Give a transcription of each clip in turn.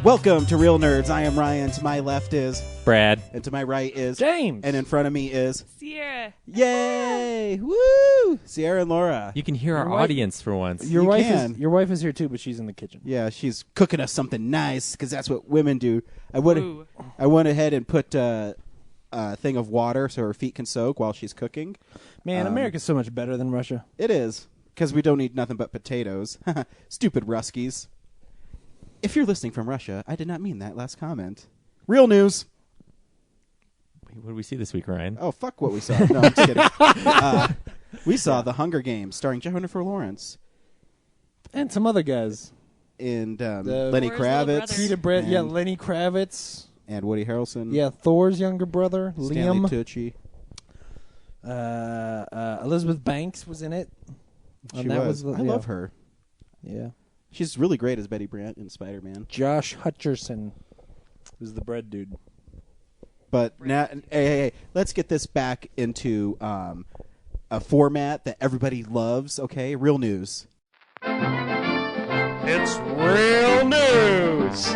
Welcome to Real Nerds. I am Ryan. To my left is Brad. And to my right is James. And in front of me is Sierra. Yay! Woo! Sierra and Laura. You can hear our wife- audience for once. Your You wife can. is your wife is here too, but she's in the kitchen. Yeah, she's cooking us something nice because that's what women do. I Ooh. went ahead and put a thing of water so her feet can soak while she's cooking. Man, America's so much better than Russia. It is because we don't eat nothing but potatoes. Stupid Ruskies. If you're listening from Russia, I did not mean that last comment. Real news. Wait, what did we see this week, Ryan? Oh, fuck what we saw. No, I'm just kidding. We saw The Hunger Games starring Jennifer Lawrence And some other guys. and The- Lenny Thor's little Kravitz brother. Peter Brett, yeah, and- Lenny Kravitz. and Woody Harrelson. Yeah, Thor's younger brother, Stanley Liam. Tucci. Elizabeth Banks was in it. She And that was. the- I yeah. love her. Yeah. She's really great as Betty Brant in Spider-Man. Josh Hutcherson was the bread dude. But now, hey, let's get this back into a format that everybody loves. Okay, real news. It's real news.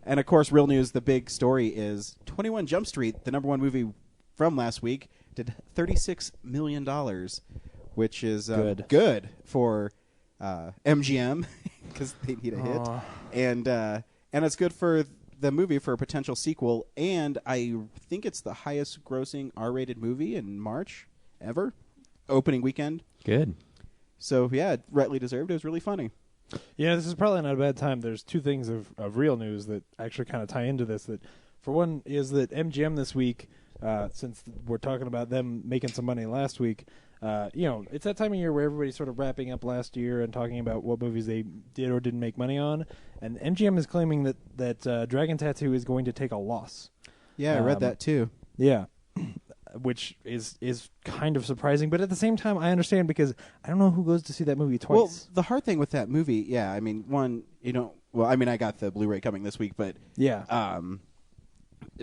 And of course, real news. The big story is 21 Jump Street, the #1 movie from last week, did $36 million, which is good for MGM because they need a hit, and it's good for the movie for a potential sequel. And I think it's the highest grossing R-rated movie in March ever, opening weekend. Good. So yeah, rightly deserved. It was really funny. Yeah, this is probably not a bad time. There's two things of real news that actually kind of tie into this. That, for one, is that MGM this week, since we're talking about them making some money last week, it's that time of year where everybody's sort of wrapping up last year and talking about what movies they did or didn't make money on. And MGM is claiming that Dragon Tattoo is going to take a loss. Yeah, I read that too. Yeah. Which is kind of surprising, but at the same time, I understand because I don't know who goes to see that movie twice. Well, the hard thing with that movie, yeah, I mean, I got the Blu-ray coming this week, but yeah,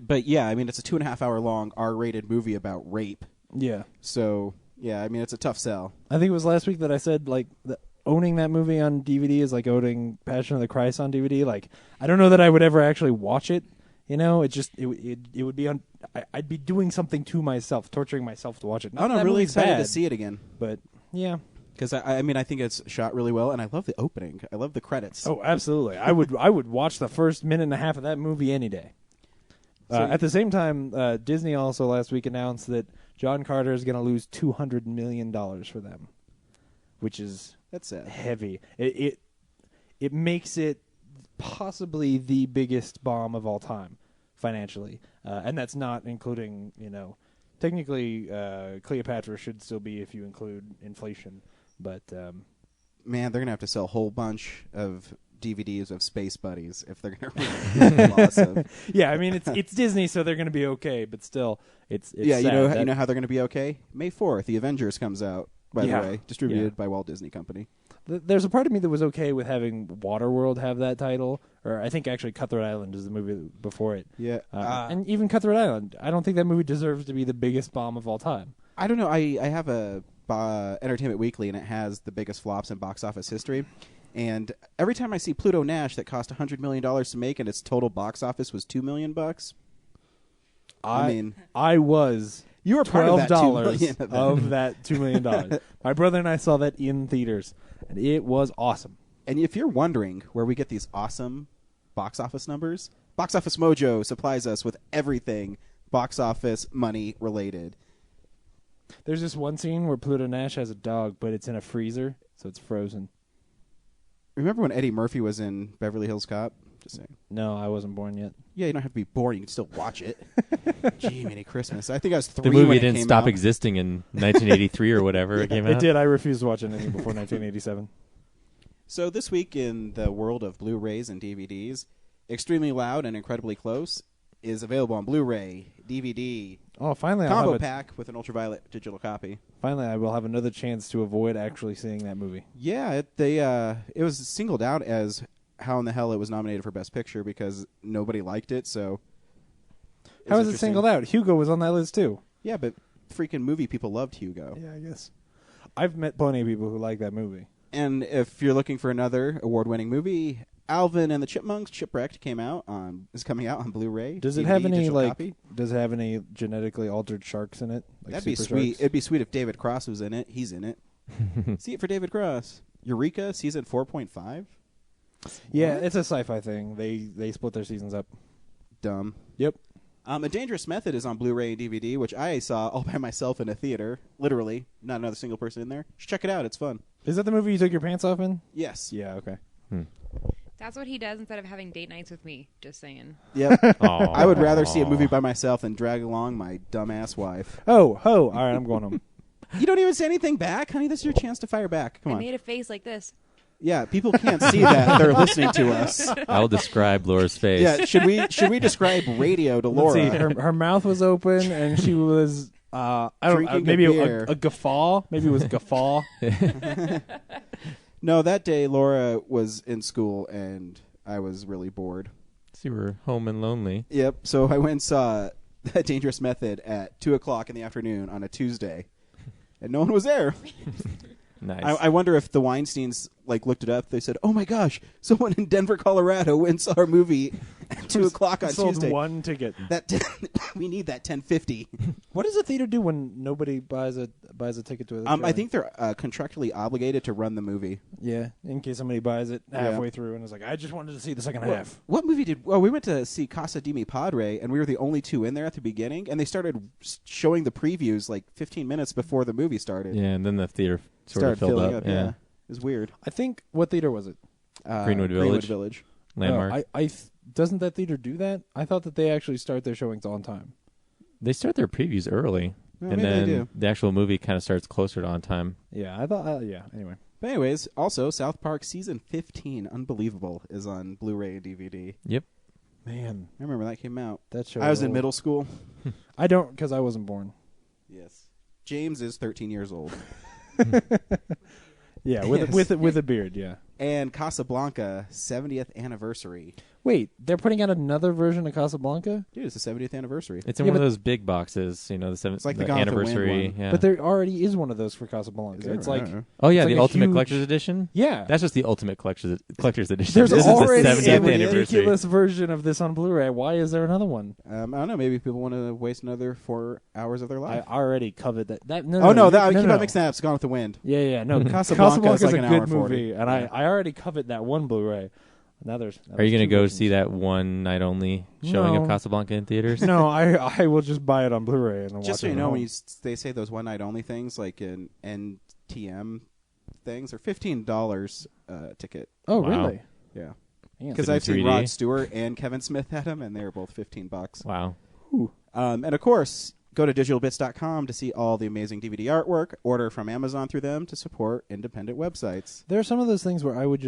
but yeah, I mean, it's a 2.5 hour long R-rated movie about rape. yeah. So yeah, I mean, it's a tough sell. I think it was last week that I said owning that movie on DVD is like owning Passion of the Christ on DVD. Like, I don't know that I would ever actually watch it. You know, it would be on. I'd be doing something to myself, torturing myself to watch it. I'm That really movie's excited bad, to see it again but yeah. because I mean, I think it's shot really well, and I love the opening. I love the credits. Oh, absolutely. I would watch the first minute and a half of that movie any day. At the same time, Disney also last week announced that John Carter is going to lose $200 million for them, which is That's sad. heavy. It makes it possibly the biggest bomb of all time financially, and that's not including, technically Cleopatra should still be if you include inflation, but Man, they're gonna have to sell a whole bunch of DVDs of Space Buddies if they're gonna ruin the loss of. yeah, I mean it's Disney, so they're going to be okay, but still, it's Yeah, sad you know how they're gonna be okay. May 4th, The Avengers comes out. By the way, distributed by Walt Disney Company. There's a part of me that was okay with having Waterworld have that title, or I think actually Cutthroat Island is the movie before it. Yeah, And even Cutthroat Island, I don't think that movie deserves to be the biggest bomb of all time. I don't know. I have a Entertainment Weekly, and it has the biggest flops in box office history. And every time I see Pluto Nash that cost $100 million to make, and its total box office was $2 million. I mean, I was you were part of that $2 million of that $2 million. My brother and I saw that in theaters, and it was awesome. And if you're wondering where we get these awesome box office numbers, Box Office Mojo supplies us with everything box office money related. There's this one scene where Pluto Nash has a dog, but it's in a freezer, so it's frozen. Remember when Eddie Murphy was in Beverly Hills Cop? Just saying. No, I wasn't born yet. Yeah, you don't have to be bored. You can still watch it. Gee, Merry Christmas. I think I was 3 The when movie it didn't came stop out. existing in 1983 or whatever it came out. It did. I refused to watch anything before 1987. So this week in the world of Blu-rays and DVDs, Extremely Loud and Incredibly Close is available on Blu-ray, DVD, Oh, finally, combo pack with an ultraviolet digital copy. Finally, I will have another chance to avoid actually seeing that movie. Yeah, it was singled out as how in the hell it was nominated for Best Picture because nobody liked it. So How is it singled out? Hugo was on that list too. Yeah, but freaking movie people loved Hugo. Yeah, I guess. I've met plenty of people who like that movie. And if you're looking for another award-winning movie, Alvin and the Chipmunks Shipwrecked is coming out on Blu-ray. Does it DVD, have any digital copy. Does it have any genetically altered sharks in it? Like That'd be super sweet. sharks? It'd be sweet if David Cross was in it. He's in it. See it for David Cross. Eureka season 4.5. Yeah, What? it's a sci-fi thing. They split their seasons up. Dumb. Yep. A Dangerous Method is on Blu-ray and DVD, which I saw all by myself in a theater. Literally, not another single person in there. Just check it out. It's fun. Is that the movie you took your pants off in? Yes. Yeah. Okay. That's what he does instead of having date nights with me. Just saying. Yep. Aw. I would rather see a movie by myself than drag along my dumbass wife. Oh, all right. I'm going home. You don't even say anything back, honey. This is your chance to fire back. Come I on. made a face like this. Yeah, people can't see that. They're listening to us. I'll describe Laura's face. Yeah, should we describe radio to Laura? Let's see. Her mouth was open and she was. I don't Drinking maybe a beer. a guffaw. Maybe it was guffaw. No, that day Laura was in school and I was really bored. So you were home and lonely. Yep. So I went and saw A Dangerous Method at 2:00 in the afternoon on a Tuesday, and no one was there. Nice. I wonder if the Weinsteins looked it up. They said, "Oh my gosh, someone in Denver, Colorado, went and saw our movie at 2:00 on Sold Tuesday. one ticket. We need that 10:50." What does a theater do when nobody buys a ticket to it? I think they're contractually obligated to run the movie. Yeah, in case somebody buys it halfway through and is like, I just wanted to see the second half. What movie did? Well, we went to see Casa de Mi Padre, and we were the only two in there at the beginning. And they started showing the previews 15 minutes before the movie started. Yeah, and then the theater sort Started of filled filling up. Yeah, it was weird. I think what theater was it? Greenwood Village. Village. Landmark. Doesn't that theater do that? I thought that they actually start their showings on time. They start their previews early, Well, and maybe they then do. the actual movie kind of starts closer to on time. Yeah, I thought. Yeah. Anyway, But anyways, also South Park season 15, Unbelievable, is on Blu-ray and DVD. Yep. man, I remember that came out. that show. I was in old. middle school. I don't because I wasn't born. Yes. James is 13 years old. Yeah, with a beard. Yeah. And Casablanca 70th anniversary. Wait, they're putting out another version of Casablanca, Dude, it's the 70th anniversary. It's in Yeah, one of but- those big boxes, the seventh, It's like the the Gone with the Wind anniversary. one. Yeah. but there already is one of those for Is Casablanca. there? It's I like don't know. oh yeah, it's the like a Ultimate huge- Collector's Edition. yeah. That's just the Ultimate Collector's Edition. There's this already is the 70th a anniversary. ridiculous version of this on Blu-ray. Why is there another one? I don't know. Maybe people want to waste another 4 hours of their I life. already covered that. I I keep no, on no. mixing that up. It's Gone with the Wind. Yeah, no. Casablanca's Casablanca's like a an hour good 40. movie, and Yeah. I already covered that one Blu-ray. Now there's. Are you going to go see that one night only showing No. of Casablanca in theaters? No, I will just buy it on Blu-ray and then Just watch so it you at know, home. when they say those one night only things, like in NTM things, are $15 ticket. Oh, Wow. really? Yeah, Man. because in I've seen 3D? Rod Stewart and Kevin Smith at them, and they were both $15. Wow. And of course, go to digitalbits.com to see all the amazing DVD artwork. Order from Amazon through them to support independent websites. There are some of those things where I would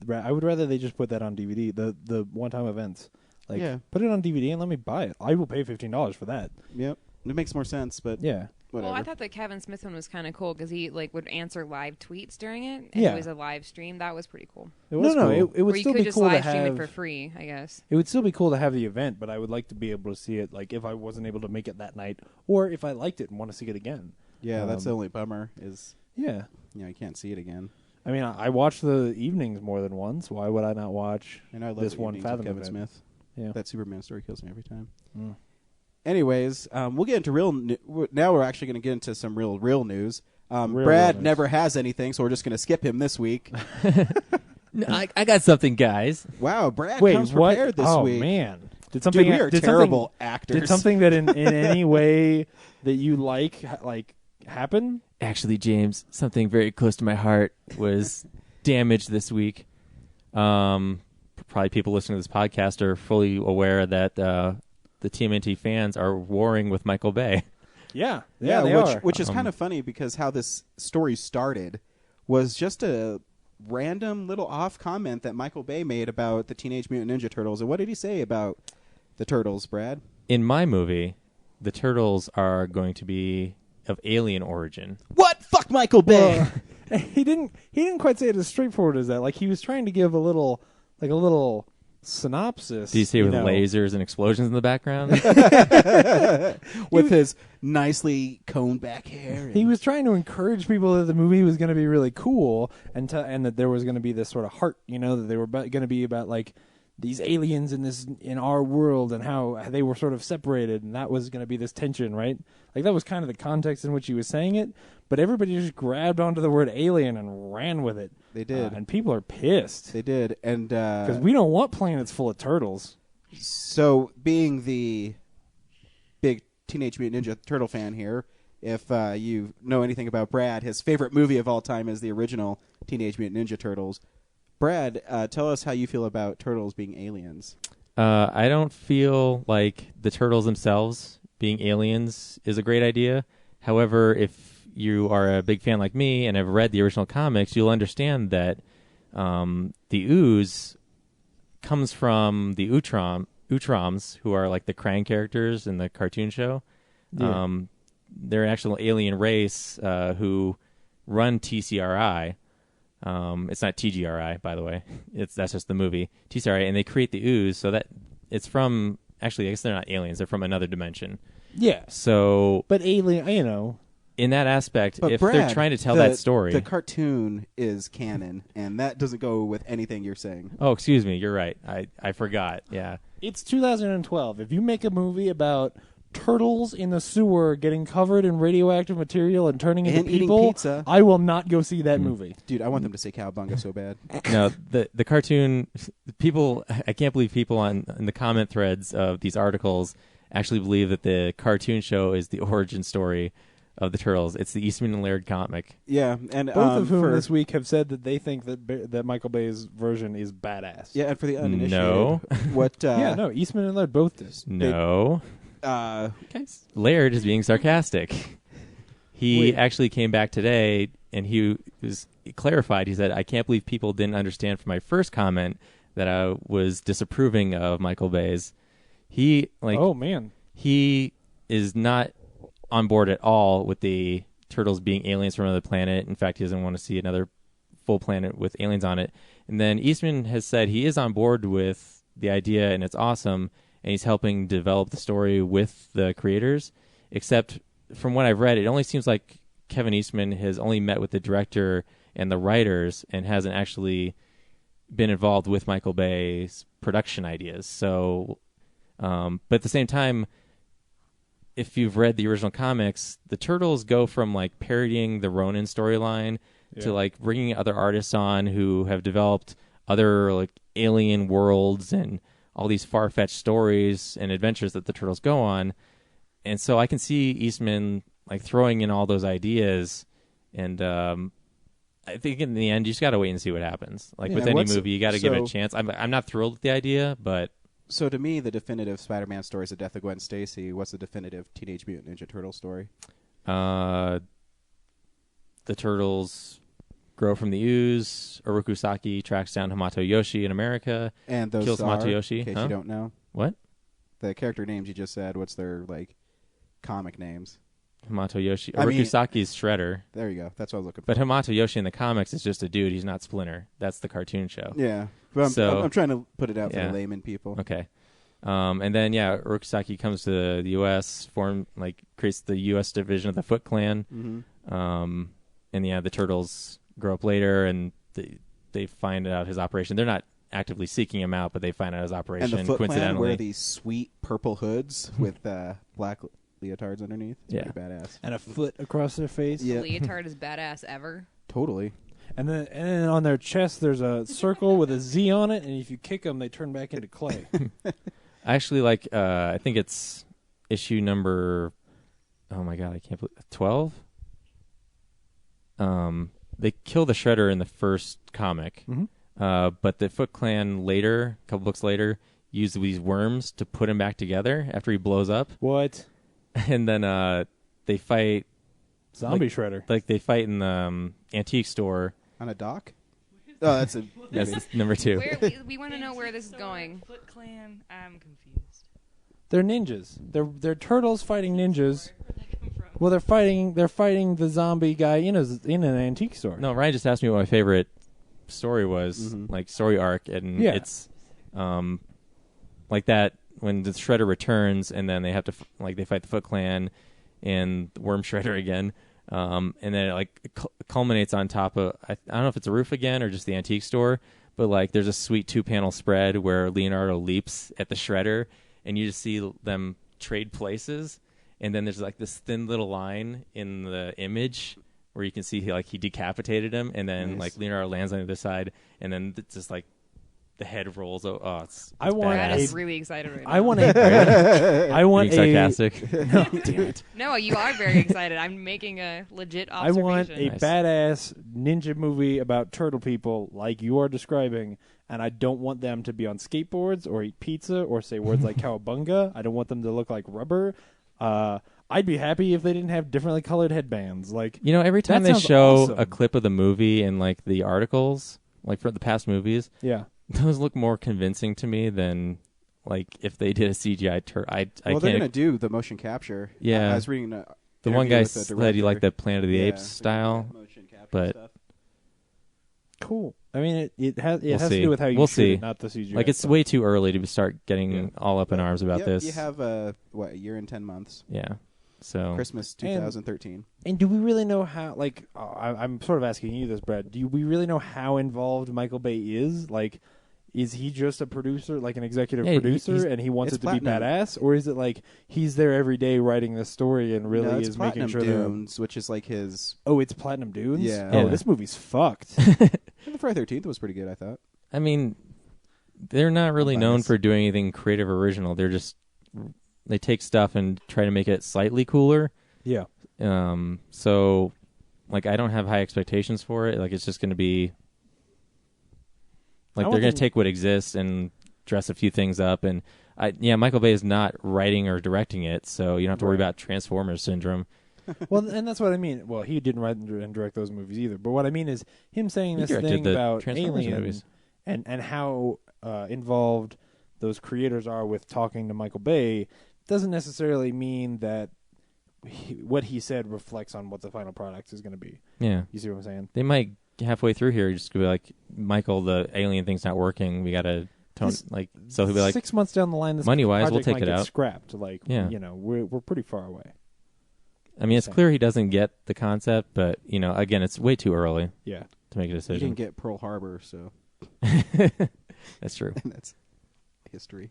rather they just put that on DVD. The one-time events, like Yeah. put it on DVD and let me buy it. I will pay $15 for that. Yep, it makes more sense, but Yeah. whatever. Well, I thought the Kevin Smith one was kind of cool because he would answer live tweets during it. And Yeah. it was a live stream. That was pretty cool. It was cool. It Or would you still could be just cool to live stream have. it for free, I guess. It would still be cool to have the event, but I would like to be able to see it, like if I wasn't able to make it that night, or if I liked it and want to see it again. yeah, that's the only bummer is Yeah. you can't see it again. I mean, I watch the evenings more than once. Why would I not watch And I love this the one evenings with Fathom Kevin event? Smith. Yeah. That Superman story kills me every time. Mm. Anyways, we'll get into now we're actually going to get into some real news. Real Brad news. never has anything, so we're just going to skip him this week. No, I got something, guys. Wow, Brad Wait, comes what? prepared this oh week. man, did something? Dude, we are did terrible something, actors. Did something that in any way that you like happen? Actually, James, something very close to my heart was damaged this week. Probably people listening to this podcast are fully aware that the TMNT fans are warring with Michael Bay. Yeah, Yeah, they which are. which is kind of funny because how this story started was just a random little off comment that Michael Bay made about the Teenage Mutant Ninja Turtles. And what did he say about the Turtles, Brad? In my movie, the Turtles are going to be of alien origin. What? Fuck Michael Bay. Well, he didn't quite say it as straightforward as that. Like he was trying to give a little synopsis. Do you see with lasers and explosions in the background? With his nicely coned back hair. He was trying to encourage people that the movie was going to be really cool, and that there was going to be this sort of heart, that they were going to be about like these aliens in our world and how they were sort of separated, and that was going to be this tension, right? Like that was kind of the context in which he was saying it, but everybody just grabbed onto the word alien and ran with it. They did. And people are pissed. They did. And because we don't want planets full of turtles. So being the big Teenage Mutant Ninja Turtle fan here, if you know anything about Brad, his favorite movie of all time is the original Teenage Mutant Ninja Turtles. Brad, tell us how you feel about turtles being aliens. I don't feel like the turtles themselves being aliens is a great idea. However, if you are a big fan like me and have read the original comics, you'll understand that the ooze comes from the Utroms, who are like the Krang characters in the cartoon show. Yeah. They're an actual alien race who run TCRI. It's not TGRI, by the way. That's just the movie TCRI, and they create the ooze. So that it's from actually, I guess they're not aliens; they're from another dimension. Yeah. So, but alien, in that aspect, but if Brad, they're trying to tell that story, the cartoon is canon, and that doesn't go with anything you're saying. Oh, excuse me, you're right. I forgot. Yeah, it's 2012. If you make a movie about turtles in the sewer getting covered in radioactive material and turning into people, pizza, I will not go see that movie. Dude, I want them to say cowabunga so bad. No, the cartoon people. I can't believe people in the comment threads of these articles actually believe that the cartoon show is the origin story of the turtles. It's the Eastman and Laird comic. Yeah, and both of whom this week have said that they think that Michael Bay's version is badass. Yeah, and for the uninitiated, no, what? Eastman and Laird both did. No. Guys, Laird is being sarcastic. He actually came back today and he clarified. He said, "I can't believe people didn't understand from my first comment that I was disapproving of Michael Bay's." Oh man, he is not on board at all with the turtles being aliens from another planet. In fact, he doesn't want to see another full planet with aliens on it. And then Eastman has said he is on board with the idea and it's awesome. And he's helping develop the story with the creators. Except from what I've read, it only seems like Kevin Eastman has only met with the director and the writers and hasn't actually been involved with Michael Bay's production ideas. So, but at the same time, if you've read the original comics, the Turtles go from like parodying the Ronin storyline to like bringing other artists on who have developed other like alien worlds and all these far-fetched stories and adventures that the Turtles go on. And so I can see Eastman like throwing in all those ideas. And I think in the end, you just got to wait and see what happens. Like with any movie, you got to give it a chance. I'm not thrilled with the idea, but... So to me, the definitive Spider-Man story is the death of Gwen Stacy. What's the definitive Teenage Mutant Ninja Turtle story? The Turtles grow from the ooze. Oroku Saki tracks down Hamato Yoshi in America. And those kills Hamato Yoshi. In case you don't know. What? The character names you just said, what's their like comic names? Hamato Yoshi. Oroku Saki's Shredder. There you go. That's what I was looking for. But Hamato Yoshi in the comics is just a dude. He's not Splinter. That's the cartoon show. Yeah. But I'm trying to put it out for the layman people. Okay. And then, Oroku Saki comes to the U.S., creates the U.S. division of the Foot Clan. Mm-hmm. And the Turtles grow up later, and they find out his operation. They're not actively seeking him out, but they find out his operation. And the Foot coincidentally Clan wear these sweet purple hoods with black leotards underneath. It's pretty badass. And a foot across their face. Yeah. Leotard is badass ever. Totally. And then on their chest, there's a circle with a Z on it, and if you kick them, they turn back into clay. I actually like, I think it's issue number, oh my God, I can't believe, 12? They kill the Shredder in the first comic, but the Foot Clan later, a couple books later, use these worms to put him back together after he blows up. What? And then they fight... Zombie Shredder. Like they fight in the antique store. On a dock? Oh, that's number 2. We want to know where this is going. Foot Clan, I'm confused. They're ninjas. They're turtles fighting ninjas. Well, they're fighting the zombie guy in an antique store. No, Ryan just asked me what my favorite story was, like story arc, and it's like that when the Shredder returns, and then they have to they fight the Foot Clan and Worm Shredder again, and then it culminates on top of I don't know if it's a roof again or just the antique store, but like there's a sweet 2-panel spread where Leonardo leaps at the Shredder, and you just see them trade places, and then there's like this thin little line in the image where you can see he decapitated him, and then like Leonardo lands on the other side, and then it's just like the head rolls. It's I want. Brad is a- really excited right now. I want a. I want Being a. sarcastic. No, damn it. No, you are very excited. I'm making a legit I observation. want a Nice. badass ninja movie about turtle people like you are describing, and I don't want them to be on skateboards or eat pizza or say words like cowabunga. I don't want them to look like rubber. I'd be happy if they didn't have differently colored headbands. Like, Every time That they sounds show awesome. a clip of the movie and like the articles, like for the past movies, yeah, those look more convincing to me than like if they did a CGI turtle. I Well, can't. they're gonna do the motion capture. Yeah. I was reading The one guy with the said he liked director. the Planet of the Yeah, Apes they're gonna style. do motion capture but- stuff. cool. I mean, it has We'll to see. do with how you We'll shoot see. it, not the CGI. Like it's stuff. way too early to start getting all up in arms about Yep, this. You have a year and 10 months. Yeah. So Christmas 2013. And do we really know how? Like, I'm sort of asking you this, Brad. Do we really know how involved Michael Bay is? Like, is he just a producer, like an executive Yeah, he's- producer, and he wants it's it to be Platinum. badass, or is it like he's there every day writing this story and really No, it's is Platinum making sure they're? Dunes, which is like his. Oh, it's Platinum Dunes. Yeah. Oh, Yeah. this movie's fucked. The Friday 13th was pretty good, I thought. I mean, they're not really I'm known biased. for doing anything creative or original. They take stuff and try to make it slightly cooler. yeah. So like I don't have high expectations for it. Like it's just going to be like I they're want going to them- take what exists and dress a few things up. And Michael Bay is not writing or directing it, so you don't have to worry Right. about Transformers syndrome. Well, and that's what I mean. Well, he didn't write and direct those movies either. But what I mean is him saying He this directed thing the about Transformers Alien movies. and how involved those creators are with talking to Michael Bay doesn't necessarily mean that what he said reflects on what the final product is going to be. Yeah, You see what I'm saying? they might halfway through here just be like, Michael, the alien thing's not working. We got to tone This- so he'll be like, 6 months down the line, this money-wise, we'll project take might it get out. scrapped. Like, Yeah. we're pretty far away. I mean, it's Same. clear he doesn't get the concept, but again, it's way too early Yeah. to make a You decision. didn't get Pearl Harbor, so That's true. that's history.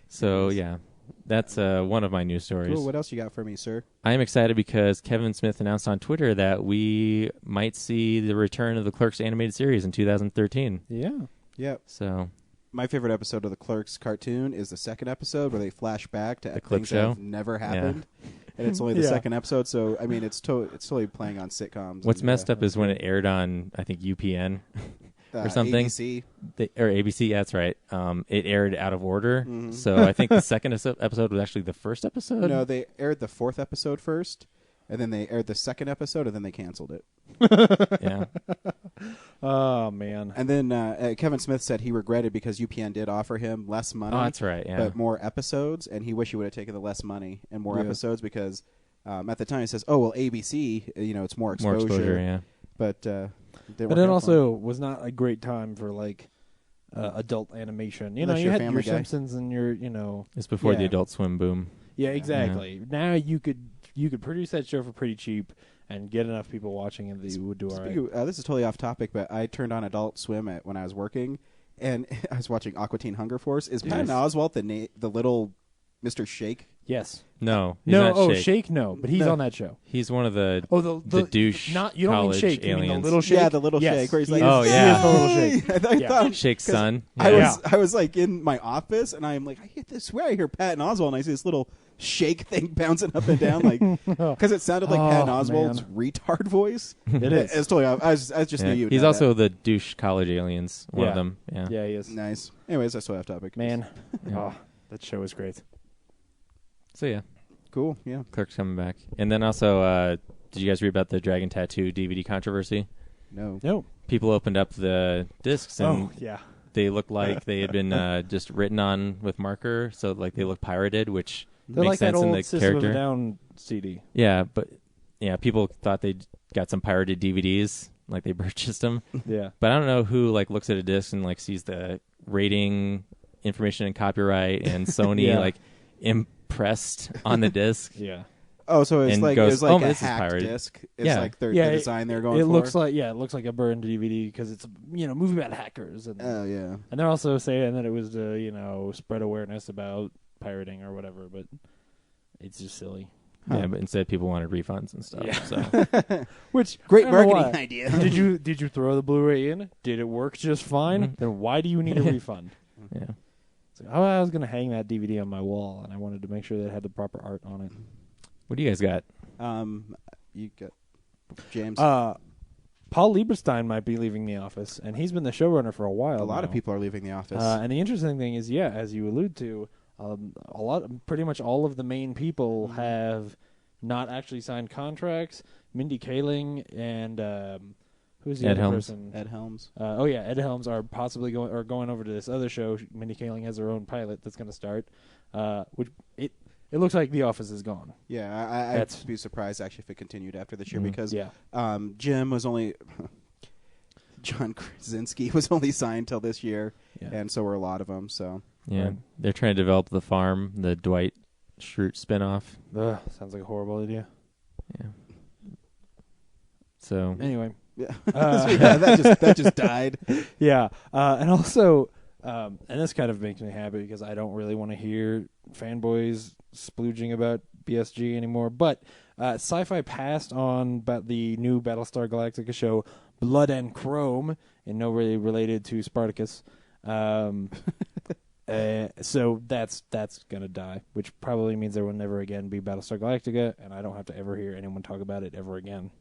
So yeah, that's one of my news stories. Cool. What else you got for me, sir? I am excited because Kevin Smith announced on Twitter that we might see the return of the Clerks animated series in 2013. Yeah. Yep. So My favorite episode of the Clerks cartoon is the second episode where they flash back to The clip things show? that have never happened, and it's only the Yeah. second episode. So I mean, it's totally playing on sitcoms. what's and, messed up is when it aired on I think UPN or something. ABC. Or ABC. That's right. It aired out of order, Mhm. so I think the second episode was actually the first episode. No, they aired the fourth episode first, and then they aired the second episode, and then they canceled it. Yeah. Oh, man. And then Kevin Smith said he regretted because UPN did offer him less money, Oh, that's right. Yeah. but more episodes, and he wish he would have taken the less money and more Yeah. episodes because at the time he says, "Oh well, ABC, it's more More exposure." exposure. Yeah. But But it also was not a great time for, like, adult animation. Unless You you're had Family your Guy. Simpsons and your, It's before the Yeah. Adult Swim boom. Yeah, exactly. Now you could produce that show for pretty cheap and get enough people watching it that you would do all right. Speaking of, this is totally off topic, but I turned on Adult Swim when I was working, and I was watching Aqua Teen Hunger Force. Is Patton Yes. Oswalt the little Mr. Shake? Yes. No. He's No. not Oh, Shake. Shake. No, but he's No. on that show. He's one of the Oh, the douche Not you don't mean college Shake. You mean aliens. the little Shake. Yeah, the little Yes, Shake, where he's he like, is- Oh, he yeah. is the little Shake. I Yeah. thought, Shake's 'cause son. I Yeah. was like in my office, and I'm like, I swear I hear Patton Oswalt, and I see this little Shake thing bouncing up and down, like because it sounded like Oh, Patton Oswalt's man. retard voice. It is. It's totally. I just knew you. would He's know also the douche college aliens. One of Yeah. them. Yeah. Yeah, he is. that. Nice. Anyways, that's totally off topic. Man, Yeah. oh, that show is great. So yeah, Cool. Yeah. Clerks coming back, and then also, did you guys read about the Dragon Tattoo DVD controversy? No. No. People opened up the discs and Oh, yeah. they looked like they had been just written on with marker, so like they look pirated, which They're makes like that sense in old the System of a character. Down CD. Yeah, but people thought they got some pirated DVDs, like they purchased them. Yeah. But I don't know who like looks at a disc and like sees the rating information and copyright, and Sony Yeah. like impressed on the disc. Yeah. Oh, so it's And like goes, it's like "Oh, a this is hacked pirated." disc. It's Yeah. like the Yeah, design they're going It for. looks like a burned DVD because it's movie about hackers and Oh yeah. and they're also saying that it was to spread awareness about pirating or whatever, but it's just silly. Yeah, but instead people wanted refunds and stuff. Yeah. So Which Great I don't know marketing why. idea. Did you throw the Blu-ray in? Did it work just fine? Mhm. Then why do you need a refund? yeah. It's like, I was going to hang that DVD on my wall, and I wanted to make sure that it had the proper art on it. What do you guys got? You got James. Paul Lieberstein might be leaving The Office, and he's been the showrunner for a while. a lot of now. people are leaving The Office. And the interesting thing is, as you allude to, pretty much all of the main people have not actually signed contracts. Mindy Kaling and who's the Ed other Helms. person? Ed Helms. Ed Helms are possibly going over to this other show. Mindy Kaling has her own pilot that's going to start. Which it looks like The Office is gone. Yeah, I'd be surprised actually if it continued after this year because Jim was only John Krasinski was only signed till this year, and so were a lot of them. So Yeah, they're trying to develop The Farm, the Dwight Schrute spinoff. Sounds like a horrible idea. Yeah. So Anyway, yeah, that just died. and also, and this kind of makes me happy because I don't really want to hear fanboys splooging about BSG anymore. But Sci-Fi passed on about the new Battlestar Galactica show, Blood and Chrome, and no really related to Spartacus. So that's gonna die, which probably means there will never again be Battlestar Galactica, and I don't have to ever hear anyone talk about it ever again.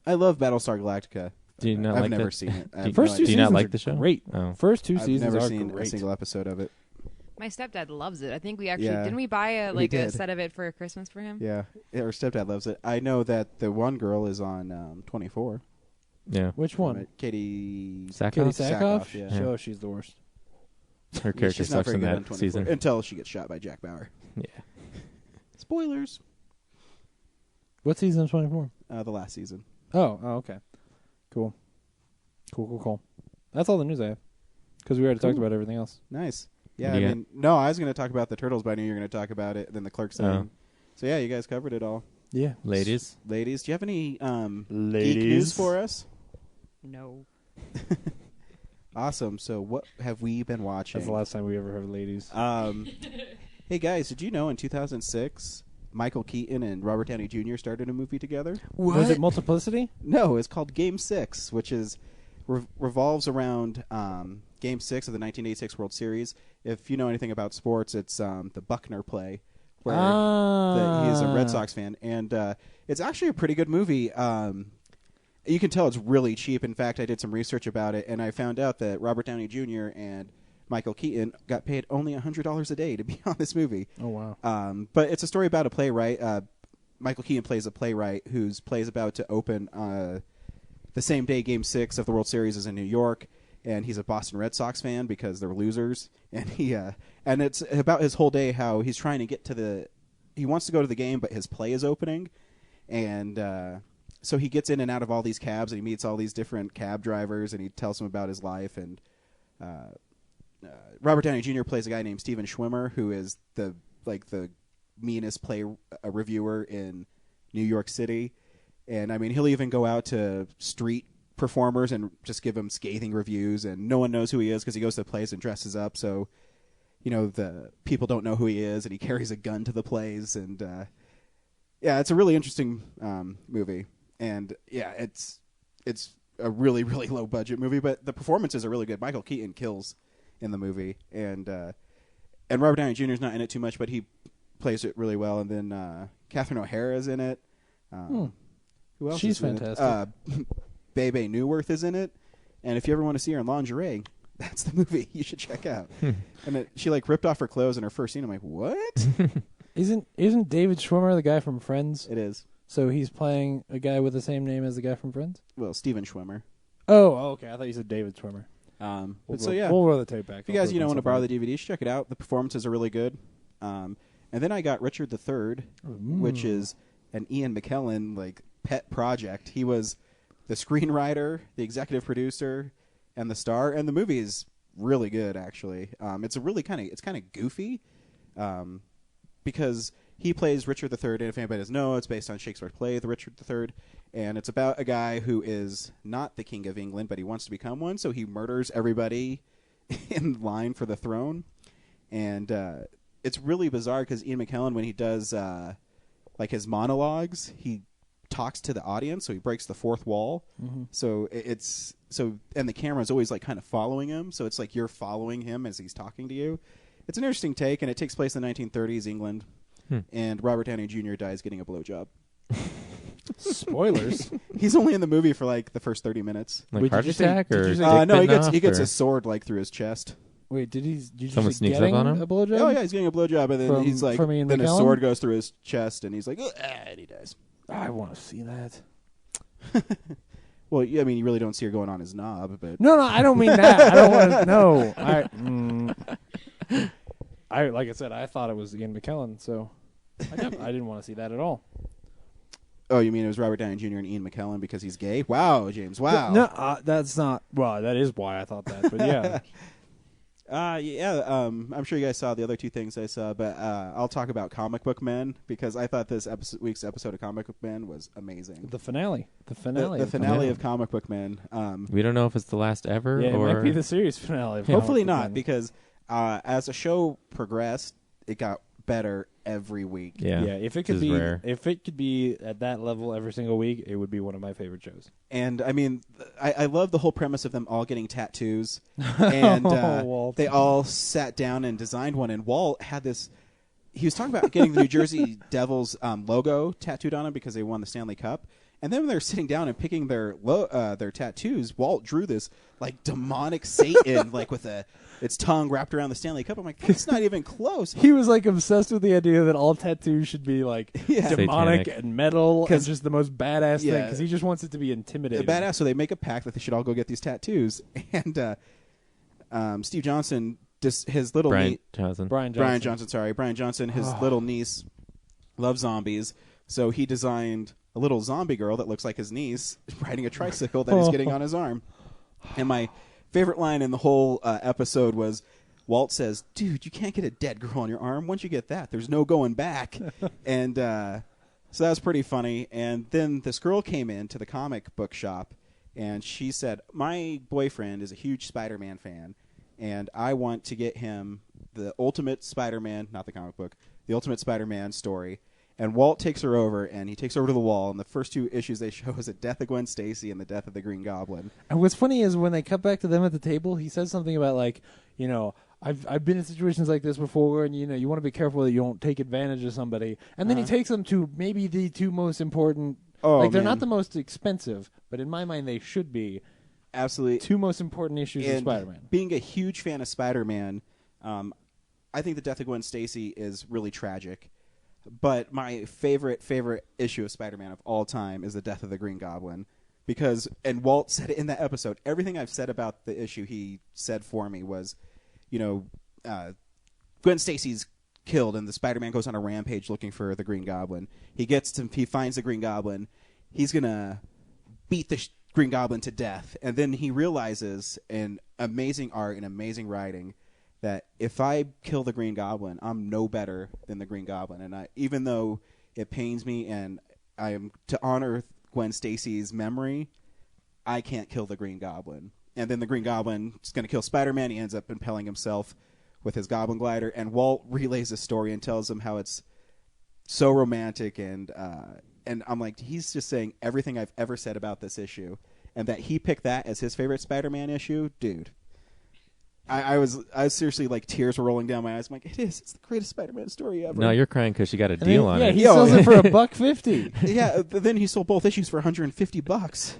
I love Battlestar Galactica. do you not I've like never it? seen it. I have First no two Do you idea. not seasons like are the show? great. Oh. First two I've seasons never are seen great. a single episode of it. My stepdad loves it. I think we actually Yeah, didn't we buy a we did. set of it for Christmas for him? Yeah, her stepdad loves it. I know that the one girl is on 24. Yeah. Which one? Katie Sackhoff? Katie Sackhoff? yeah. Oh, she's the worst. Her character She's not sucks very in good on that 24 season. until she gets shot by Jack Bauer. Yeah. Spoilers. What season is 24? The last season. Oh, okay. Cool. That's all the news I have. Because we already talked about everything else. Nice. What Yeah, do I you mean, no, I was going to talk about the Turtles, but I knew you were going to talk about it. And then the Clerks thing. Oh. So yeah, you guys covered it all. Yeah. Ladies. Ladies, do you have any geek Ladies. news for us? No. Awesome. So what have we been watching? That's the last time we ever heard ladies. Hey guys, did you know in 2006 Michael Keaton and Robert Downey Jr. started a movie together? Was it Multiplicity? No, it's called Game 6, which is revolves around Game 6 of the 1986 World Series. If you know anything about sports, it's the Buckner play, where he's a Red Sox fan, and it's actually a pretty good movie. You can tell it's really cheap. In fact, I did some research about it, and I found out that Robert Downey Jr. and Michael Keaton got paid only $100 a day to be on this movie. Oh, wow. But it's a story about a playwright. Michael Keaton plays a playwright whose play is about to open the same day Game 6 of the World Series is in New York, and he's a Boston Red Sox fan because they're losers. And and it's about his whole day, how he's trying to get to he wants to go to the game, but his play is opening, and so he gets in and out of all these cabs, and he meets all these different cab drivers, and he tells them about his life. And Robert Downey Jr. plays a guy named Steven Schwimmer, who is the meanest play reviewer in New York City. And I mean, he'll even go out to street performers and just give them scathing reviews, and no one knows who he is because he goes to the plays and dresses up. So, the people don't know who he is, and he carries a gun to the plays. And yeah, it's a really interesting movie. And yeah, it's a really, really low budget movie, but the performances are really good. Michael Keaton kills in the movie, and Robert Downey Jr. is not in it too much, but he plays it really well. And then Catherine O'Hara is in it. Who else? She's is in fantastic. it? Bebe Neuwirth is in it, and if you ever want to see her in lingerie, that's the movie you should check out. And she ripped off her clothes in her first scene. I'm like, what? Isn't David Schwimmer the guy from Friends? It is. So he's playing a guy with the same name as the guy from Friends? Well, Steven Schwimmer. Oh, okay. I thought you said David Schwimmer. But so yeah, we'll roll the tape back. if you guys want to borrow the DVD, check it out. The performances are really good. And then I got Richard III, which is an Ian McKellen pet project. He was the screenwriter, the executive producer, and the star. And the movie is really good, actually. It's kind of goofy, because he plays Richard III, and if anybody doesn't know, it's based on Shakespeare's play, The Richard III, and it's about a guy who is not the king of England, but he wants to become one, so he murders everybody in line for the throne. And it's really bizarre because Ian McKellen, when he does like his monologues, he talks to the audience, so he breaks the fourth wall. Mm-hmm. So and the camera's always like kind of following him, so it's like you're following him as he's talking to you. It's an interesting take, and it takes place in the 1930s England, and Robert Downey Jr. dies getting a blowjob. Spoilers. He's only in the movie for like the first 30 minutes. Like heart attack or no, he gets a sword like through his chest. Wait, did you someone say sneaks getting up on him? a blowjob? Oh yeah, he's getting a blowjob, and then he's like, then a sword goes through his chest, and he's like, and he dies. I want to see that. Well, yeah, I mean, you really don't see her going on his knob, but no, I don't mean that. I don't want to. No, I like I said, I thought it was Ian McKellen, so I didn't want to see that at all. Oh, you mean it was Robert Downey Jr. and Ian McKellen because he's gay? Wow, James, wow. No, that's not. Well, that is why I thought that, but yeah. I'm sure you guys saw the other two things I saw, but I'll talk about Comic Book Men because I thought this week's episode of Comic Book Men was amazing. The finale. The finale of Comic Book Men. We don't know if it's the last ever. Yeah, or... it might be the series finale. Hopefully not, because as the show progressed, it got better every week. Yeah. If it could be at that level every single week, it would be one of my favorite shows. And I mean, I love the whole premise of them all getting tattoos, and they all sat down and designed one. And Walt had this. He was talking about getting the New Jersey Devils logo tattooed on him because they won the Stanley Cup. And then when they're sitting down and picking their tattoos, Walt drew this like demonic Satan, like with its tongue wrapped around the Stanley Cup. I'm like, that's not even close. He was like obsessed with the idea that all tattoos should be like demonic Satanic. and metal, and just the most badass thing, because he just wants it to be intimidating. Badass. So they make a pact that they should all go get these tattoos. And Steve Johnson, his little Brian Johnson, his little niece loves zombies, so he designed a little zombie girl that looks like his niece riding a tricycle that he's getting on his arm. And my favorite line in the whole episode was Walt says, "Dude, you can't get a dead girl on your arm. Once you get that, there's no going back." And so that was pretty funny. And then this girl came into the comic book shop, and she said, "My boyfriend is a huge Spider-Man fan, and I want to get him the Ultimate Spider-Man, not the comic book, the Ultimate Spider-Man story." And Walt takes her over, and he takes her over to the wall, and the first two issues they show is the death of Gwen Stacy and the death of the Green Goblin. And what's funny is when they cut back to them at the table, he says something about, like, I've been in situations like this before, and, you want to be careful that you don't take advantage of somebody. And then he takes them to maybe the two most important, they're not the most expensive, but in my mind they should be. Absolutely. Two most important issues of Spider-Man. Being a huge fan of Spider-Man, I think the death of Gwen Stacy is really tragic. But my favorite issue of Spider-Man of all time is the death of the Green Goblin. Because, and Walt said it in that episode, everything I've said about the issue he said for me was, Gwen Stacy's killed and the Spider-Man goes on a rampage looking for the Green Goblin. He finds the Green Goblin. He's going to beat the Green Goblin to death. And then he realizes in amazing art and amazing writing that if I kill the Green Goblin, I'm no better than the Green Goblin. And even though it pains me and I am to honor Gwen Stacy's memory, I can't kill the Green Goblin. And then the Green Goblin is going to kill Spider-Man. He ends up impaling himself with his Goblin glider. And Walt relays the story and tells him how it's so romantic. And I'm like, he's just saying everything I've ever said about this issue. And that he picked that as his favorite Spider-Man issue, dude. I was seriously, like, tears were rolling down my eyes. I'm like, it is. It's the greatest Spider-Man story ever. No, you're crying because you got a deal on it. He sells it for $1.50. Yeah, then he sold both issues for $150.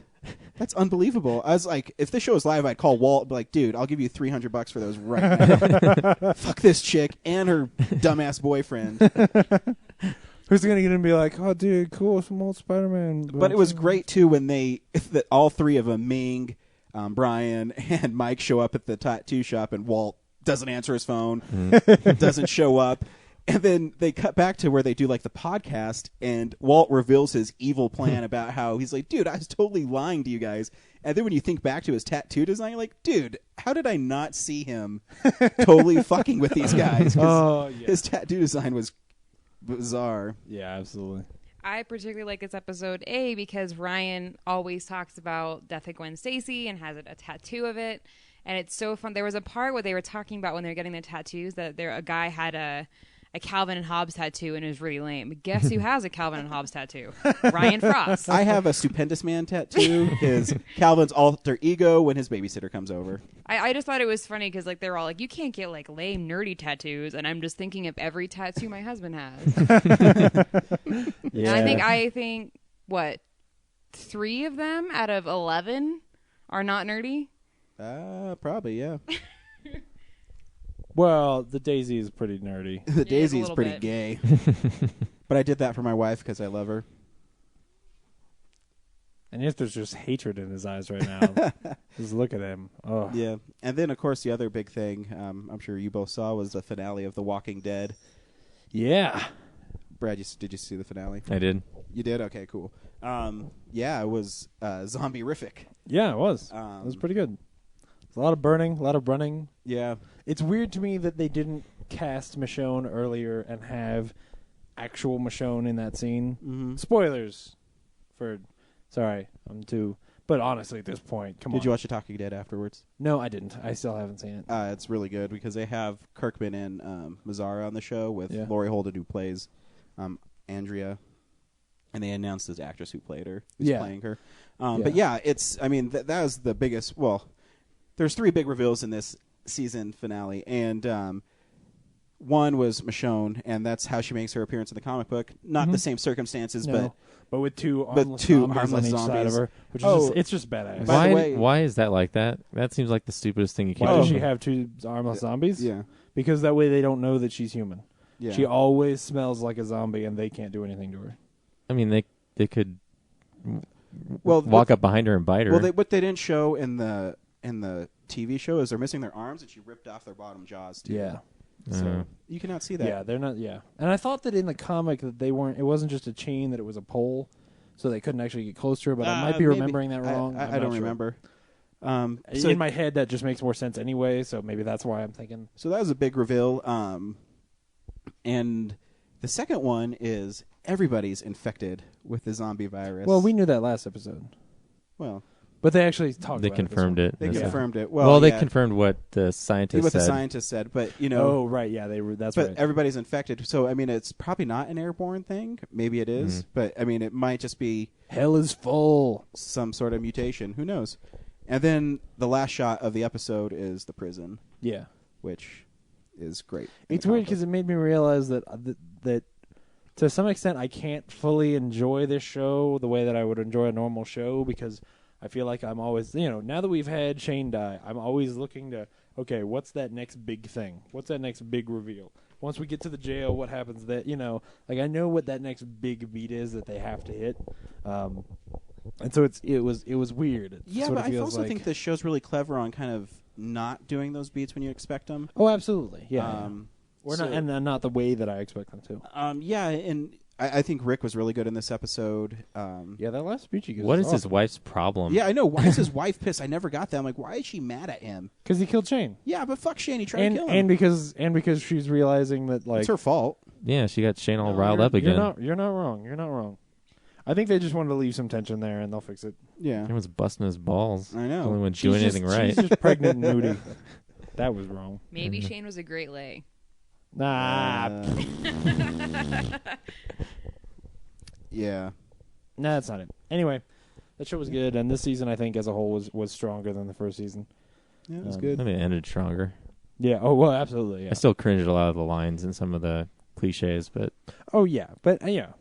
That's unbelievable. I was like, if this show was live, I'd call Walt and be like, dude, I'll give you $300 for those right now. Fuck this chick and her dumbass boyfriend. Who's going to get him and be like, oh, dude, cool, some old Spider-Man. But it was great, too, when all three of them, Ming, Brian and Mike show up at the tattoo shop, and Walt doesn't answer his phone, doesn't show up, And then they cut back to where they do like the podcast, and Walt reveals his evil plan about how he's like, dude, I was totally lying to you guys. And then when you think back to his tattoo design, you're like, dude, how did I not see him totally fucking with these guys? 'Cause his tattoo design was bizarre. Yeah, absolutely. I particularly like this episode because Ryan always talks about Death of Gwen Stacy and has a tattoo of it, and it's so fun. There was a part where they were talking about when they were getting their tattoos that a guy had a Calvin and Hobbes tattoo, and it was really lame. But guess who has a Calvin and Hobbes tattoo? Ryan Frost. I have a Stupendous Man tattoo. His Calvin's alter ego when his babysitter comes over. I just thought it was funny because like they're all like, you can't get like lame nerdy tattoos, and I'm just thinking of every tattoo my husband has. Yeah. And I think what 3 of them out of 11 are not nerdy. Probably, yeah. Well, the Daisy is pretty nerdy. The a Daisy is little pretty bit. gay. But I did that for my wife because I love her. And if there's just hatred in his eyes right now, just look at him. Oh, Yeah. And then, of course, the other big thing I'm sure you both saw was the finale of The Walking Dead. yeah. Brad, did you see the finale? I did. You did? Okay, cool. Yeah, it was zombie-rific. Yeah, it was. It was pretty good. There's a lot of burning, a lot of running. Yeah. It's weird to me that they didn't cast Michonne earlier and have actual Michonne in that scene. Mm-hmm. Spoilers for. Sorry, I'm too. But honestly, at this point, come on. Did you watch The Talking Dead afterwards? No, I didn't. I still haven't seen it. It's really good because they have Kirkman and Mazzara on the show with Yeah. Laurie Holden, who plays Andrea, and they announced this actress who played her, who's Yeah. playing her. But yeah, it's. I mean, that was the biggest. Well, there's 3 big reveals in this season finale, and one was Michonne, and that's how she makes her appearance in the comic book. Not the same circumstances, No, but with two but armless two zombies on armless each side of zombies. her, which is Oh. it's just badass. By the Why? way- Why is that like that? That seems like the stupidest thing you can Why do. does she have 2 armless zombies? yeah, Because that way they don't know that she's human. yeah. She always smells like a zombie, and they can't do anything to her. I mean, they could well, walk up behind her and bite her. Well, what they didn't show in the TV show is they're missing their arms, and she ripped off their bottom jaws too. Yeah. So you cannot see that. Yeah, they're not. Yeah, and I thought that in the comic that they weren't. It wasn't just a chain; that it was a pole, so they couldn't actually get close to her. But I might be maybe. remembering that wrong. I'm I don't not sure. remember. So in my head, that just makes more sense anyway. So maybe that's why I'm thinking. So that was a big reveal. And the second one is everybody's infected with the zombie virus. Well, we knew that last episode, well but they actually talked. they about confirmed it. it. they That's confirmed it. Well, they yeah, confirmed what the scientists what said. the scientists said, but you This know, one. Oh, right. Yeah, they were. That's but right. everybody's infected. So I mean, it's probably not an airborne thing. Maybe it is, but I mean, it might just be Hell is full. some sort of mutation. Who knows? And then the last shot of the episode is the prison, Yeah, which is great. it's weird because it made me realize that that to some extent I can't fully enjoy this show the way that I would enjoy a normal show because I feel like I'm always, now that we've had Shane die, I'm always looking to, okay, what's that next big thing? What's that next big reveal? Once we get to the jail, what happens that, like I know what that next big beat is that they have to hit. And so it was weird. It Yeah, sort but of I feels also like, think this show's really clever on kind of not doing those beats when you expect them. Oh, absolutely. Yeah. Or so- not, and not the way that I expect them to. Yeah, and I think Rick was really good in this episode. Yeah, that last speech he gives. What is his wife's problem? Yeah, I know. Why is his wife pissed? I never got that. I'm like, why is she mad at him? Because he killed Shane. Yeah, but fuck Shane. He tried to kill him. And because she's realizing that like it's her fault. Yeah, she got Shane all No, riled you're- up again. You're not wrong. You're not wrong. I think they just wanted to leave some tension there, and they'll fix it. Yeah. Everyone's busting his balls. I know. Only one doing anything right. She's just pregnant and moody. That was wrong. Maybe Shane was a great lay. Nah, Yeah. nah, that's not it. Anyway, that show was good, and this season I think as a whole was stronger than the first season. Yeah, it was Um, good. I mean, it ended stronger. Yeah. Oh well, absolutely. Yeah. I still cringe at a lot of the lines and some of the cliches, but Oh yeah, but yeah,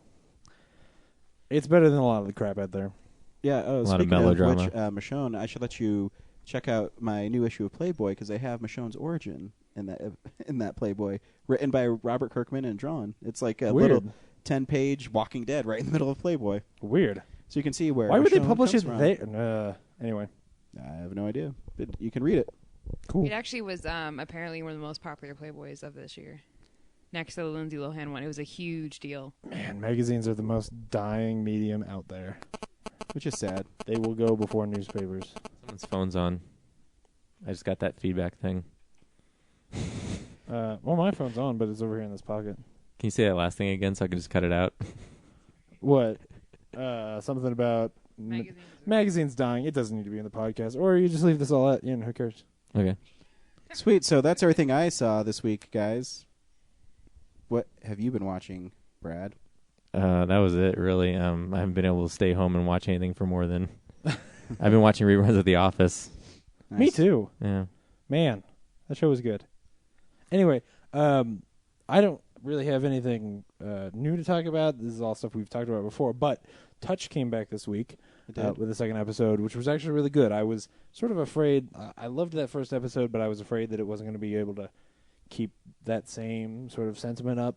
it's better than a lot of the crap out there. Yeah. lot of Speaking melodrama. which, Michonne, I should let you check out my new issue of Playboy because they have Michonne's origin in that Playboy, written by Robert Kirkman and drawn. It's like a Weird. little 10-page Walking Dead right in the middle of Playboy, Weird. so you can see where. Why would they Michonne publish comes it from. there? Anyway, I have no idea, but you can read it. cool. It actually was apparently one of the most popular Playboys of this year. next to the Lindsay Lohan one. It was a huge deal. Man, magazines are the most dying medium out there. Which is sad. They will go before newspapers. Someone's phone's on. I just got that feedback thing. Well, my phone's on, but it's over here in this pocket. Can you say that last thing again so I can just cut it out? What? Something about magazines dying. It doesn't need to be in the podcast. Or you just leave this all out. Who cares? Okay. Sweet. So that's everything I saw this week, guys. What have you been watching, Brad? That was it, really. I haven't been able to stay home and watch anything for more than... I've been watching reruns of The Office. Nice. Me too. Yeah. Man, that show was good. Anyway, I don't really have anything new to talk about. This is all stuff we've talked about before. But Touch came back this week with the second episode, which was actually really good. I was sort of afraid. I loved that first episode, but I was afraid that it wasn't going to be able to keep that same sort of sentiment up.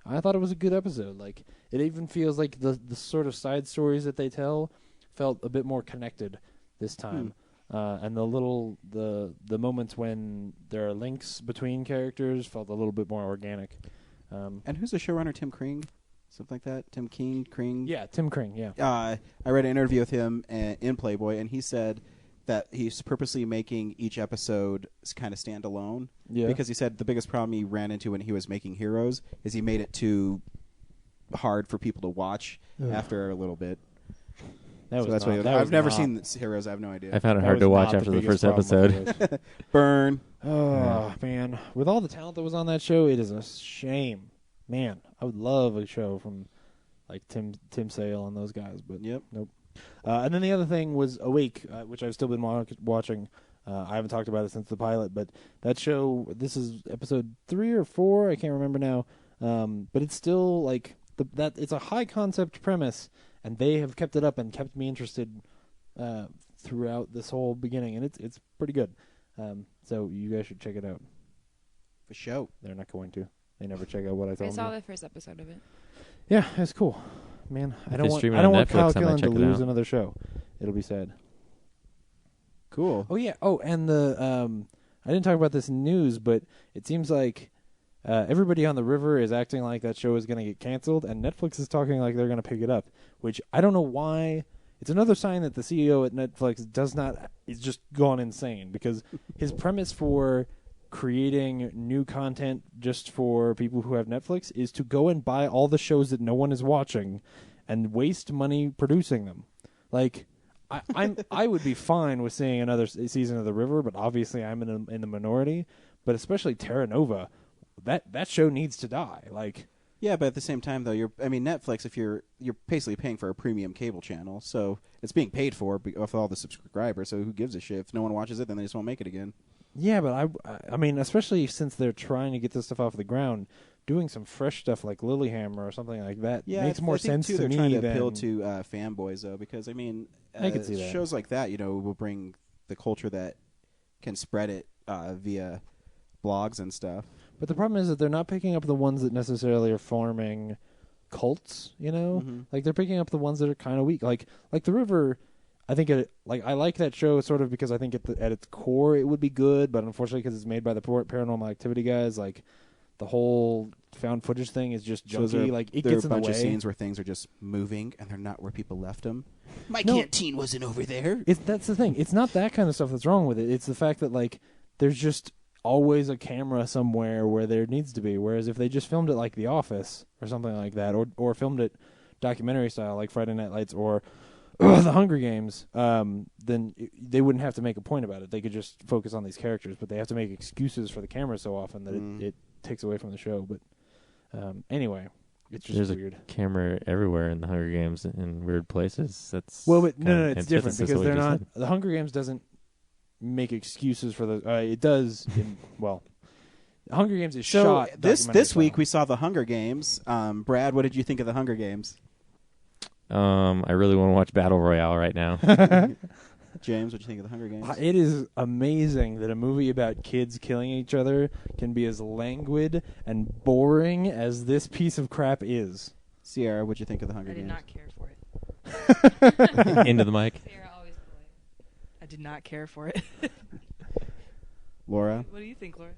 I thought it was a good episode. Like, it even feels like the sort of side stories that they tell felt a bit more connected this time. And the moments when there are links between characters felt a little bit more organic. And who's the showrunner? Tim Kring? Something like that? Tim Kring? Yeah, Tim Kring, yeah. I read an interview with him in Playboy, and he said that he's purposely making each episode kind of stand alone. Yeah. Because he said the biggest problem he ran into when he was making Heroes is he made it too hard for people to watch after a little bit. I've never seen Heroes. I have no idea. I found it hard to watch after the first episode. Burn. Oh, man. With all the talent that was on that show, it is a shame. Man, I would love a show from like Tim Sale and those guys, but nope. And then the other thing was Awake, which I've still been watching. I haven't talked about it since the pilot, but that show, this is episode 3 or 4, I can't remember now. But it's still like it's a high concept premise, and they have kept it up and kept me interested throughout this whole beginning, and it's pretty good. So you guys should check it out. For show. They're not going to. They never check out what I told them. I saw the first episode of it. Yeah, it's cool. Man, I don't want Netflix, Kyle Killen to lose out. another show. It'll be sad. Cool. Oh yeah. Oh, and I didn't talk about this in news, but it seems like everybody on the river is acting like that show is going to get canceled, and Netflix is talking like they're going to pick it up, which I don't know why. It's another sign that the CEO at Netflix is just gone insane, because his premise for creating new content just for people who have Netflix is to go and buy all the shows that no one is watching and waste money producing them. Like, I would be fine with seeing another season of The River, but obviously I'm in the minority. But especially Terra Nova, that show needs to die. Like, yeah, but at the same time, though, Netflix, if you're basically paying for a premium cable channel, so it's being paid for with all the subscribers. So who gives a shit? If no one watches it, then they just won't make it again. Yeah, but I mean, especially since they're trying to get this stuff off the ground, doing some fresh stuff like Lilyhammer or something like that makes more sense to me. They're trying to appeal to fanboys, though, because I mean, I could see that. Shows like that, will bring the culture that can spread it via blogs and stuff. But the problem is that they're not picking up the ones that necessarily are forming cults. Mm-hmm. Like they're picking up the ones that are kind of weak. Like The River. I think I like that show sort of because I think at its core it would be good, but unfortunately because it's made by the Paranormal Activity guys, like the whole found footage thing is just junky. So like it there gets are in the way. a bunch of scenes where things are just moving and they're not where people left them. My canteen wasn't over there. That's the thing. It's not that kind of stuff that's wrong with it. It's the fact that like there's just always a camera somewhere where there needs to be. Whereas if they just filmed it like The Office or something like that, or filmed it documentary style like Friday Night Lights or The Hunger Games, then they wouldn't have to make a point about it. They could just focus on these characters, but they have to make excuses for the camera so often that it takes away from the show. But anyway, it's just weird. There's a camera everywhere in The Hunger Games in weird places. That's but no, it's different because they're not. Said. The Hunger Games doesn't make excuses for the. It does. The Hunger Games is shot. This week we saw The Hunger Games. Brad, what did you think of The Hunger Games? I really want to watch Battle Royale right now. James, what do you think of The Hunger Games? It is amazing that a movie about kids killing each other can be as languid and boring as this piece of crap is. Sierra, what do you think of The Hunger I Games? did not care for it. Into the mic. Sierra always polite. I did not care for it. Laura? What do you think, Laura?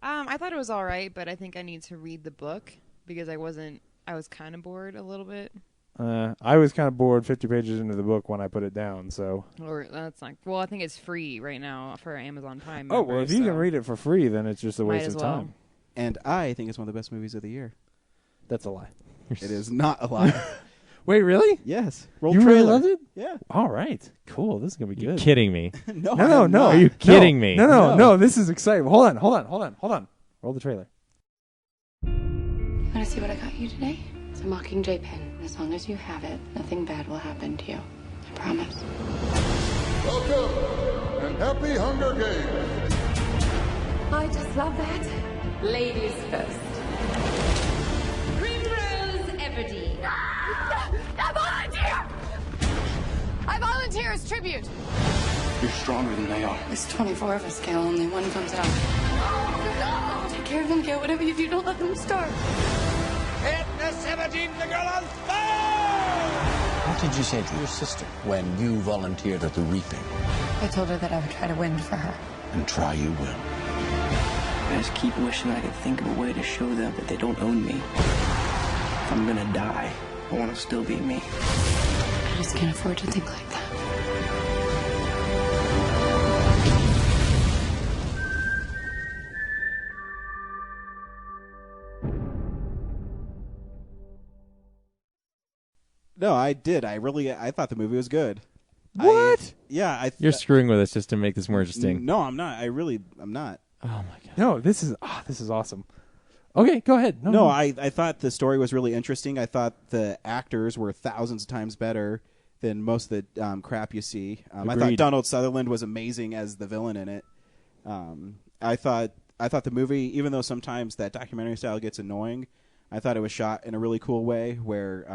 I thought it was all right, but I think I need to read the book because I was kind of bored a little bit. I was kind of bored 50 pages into the book when I put it down, so. Or that's not. Well, I think it's free right now for Amazon Prime. Oh, well, if you can read it for free, then it's just a waste of time. And I think it's one of the best movies of the year. That's a lie. It is not a lie. Wait, really? Yes. You really loved it? Yeah. All right. Cool. This is going to be good. You're kidding me. No. Are you kidding me? No. This is exciting. Hold on. Roll the trailer. Want to see what I got you today? It's a Mockingjay pen. As long as you have it, nothing bad will happen to you. I promise. Welcome and happy Hunger Games. I just love that. Ladies first. Primrose Everdeen. I volunteer! I volunteer as tribute. You're stronger than they are. There's 24 of us, Gal. Only one comes out. Oh, no! Take care of them, Gal. Whatever you do, don't let them starve. Katniss Everdeen, the girl on fire! What did you say to your sister when you volunteered at the reaping? I told her that I would try to win for her. And try you will. I just keep wishing I could think of a way to show them that they don't own me. If I'm gonna die, I want to still be me. I just can't afford to think like that. No, I did. I thought the movie was good. What? You're screwing with us just to make this more interesting. No, I'm not. I'm not. Oh my god. No, this is awesome. Okay, go ahead. No, I thought the story was really interesting. I thought the actors were thousands of times better than most of the crap you see. I thought Donald Sutherland was amazing as the villain in it. I thought the movie, even though sometimes that documentary style gets annoying, I thought it was shot in a really cool way where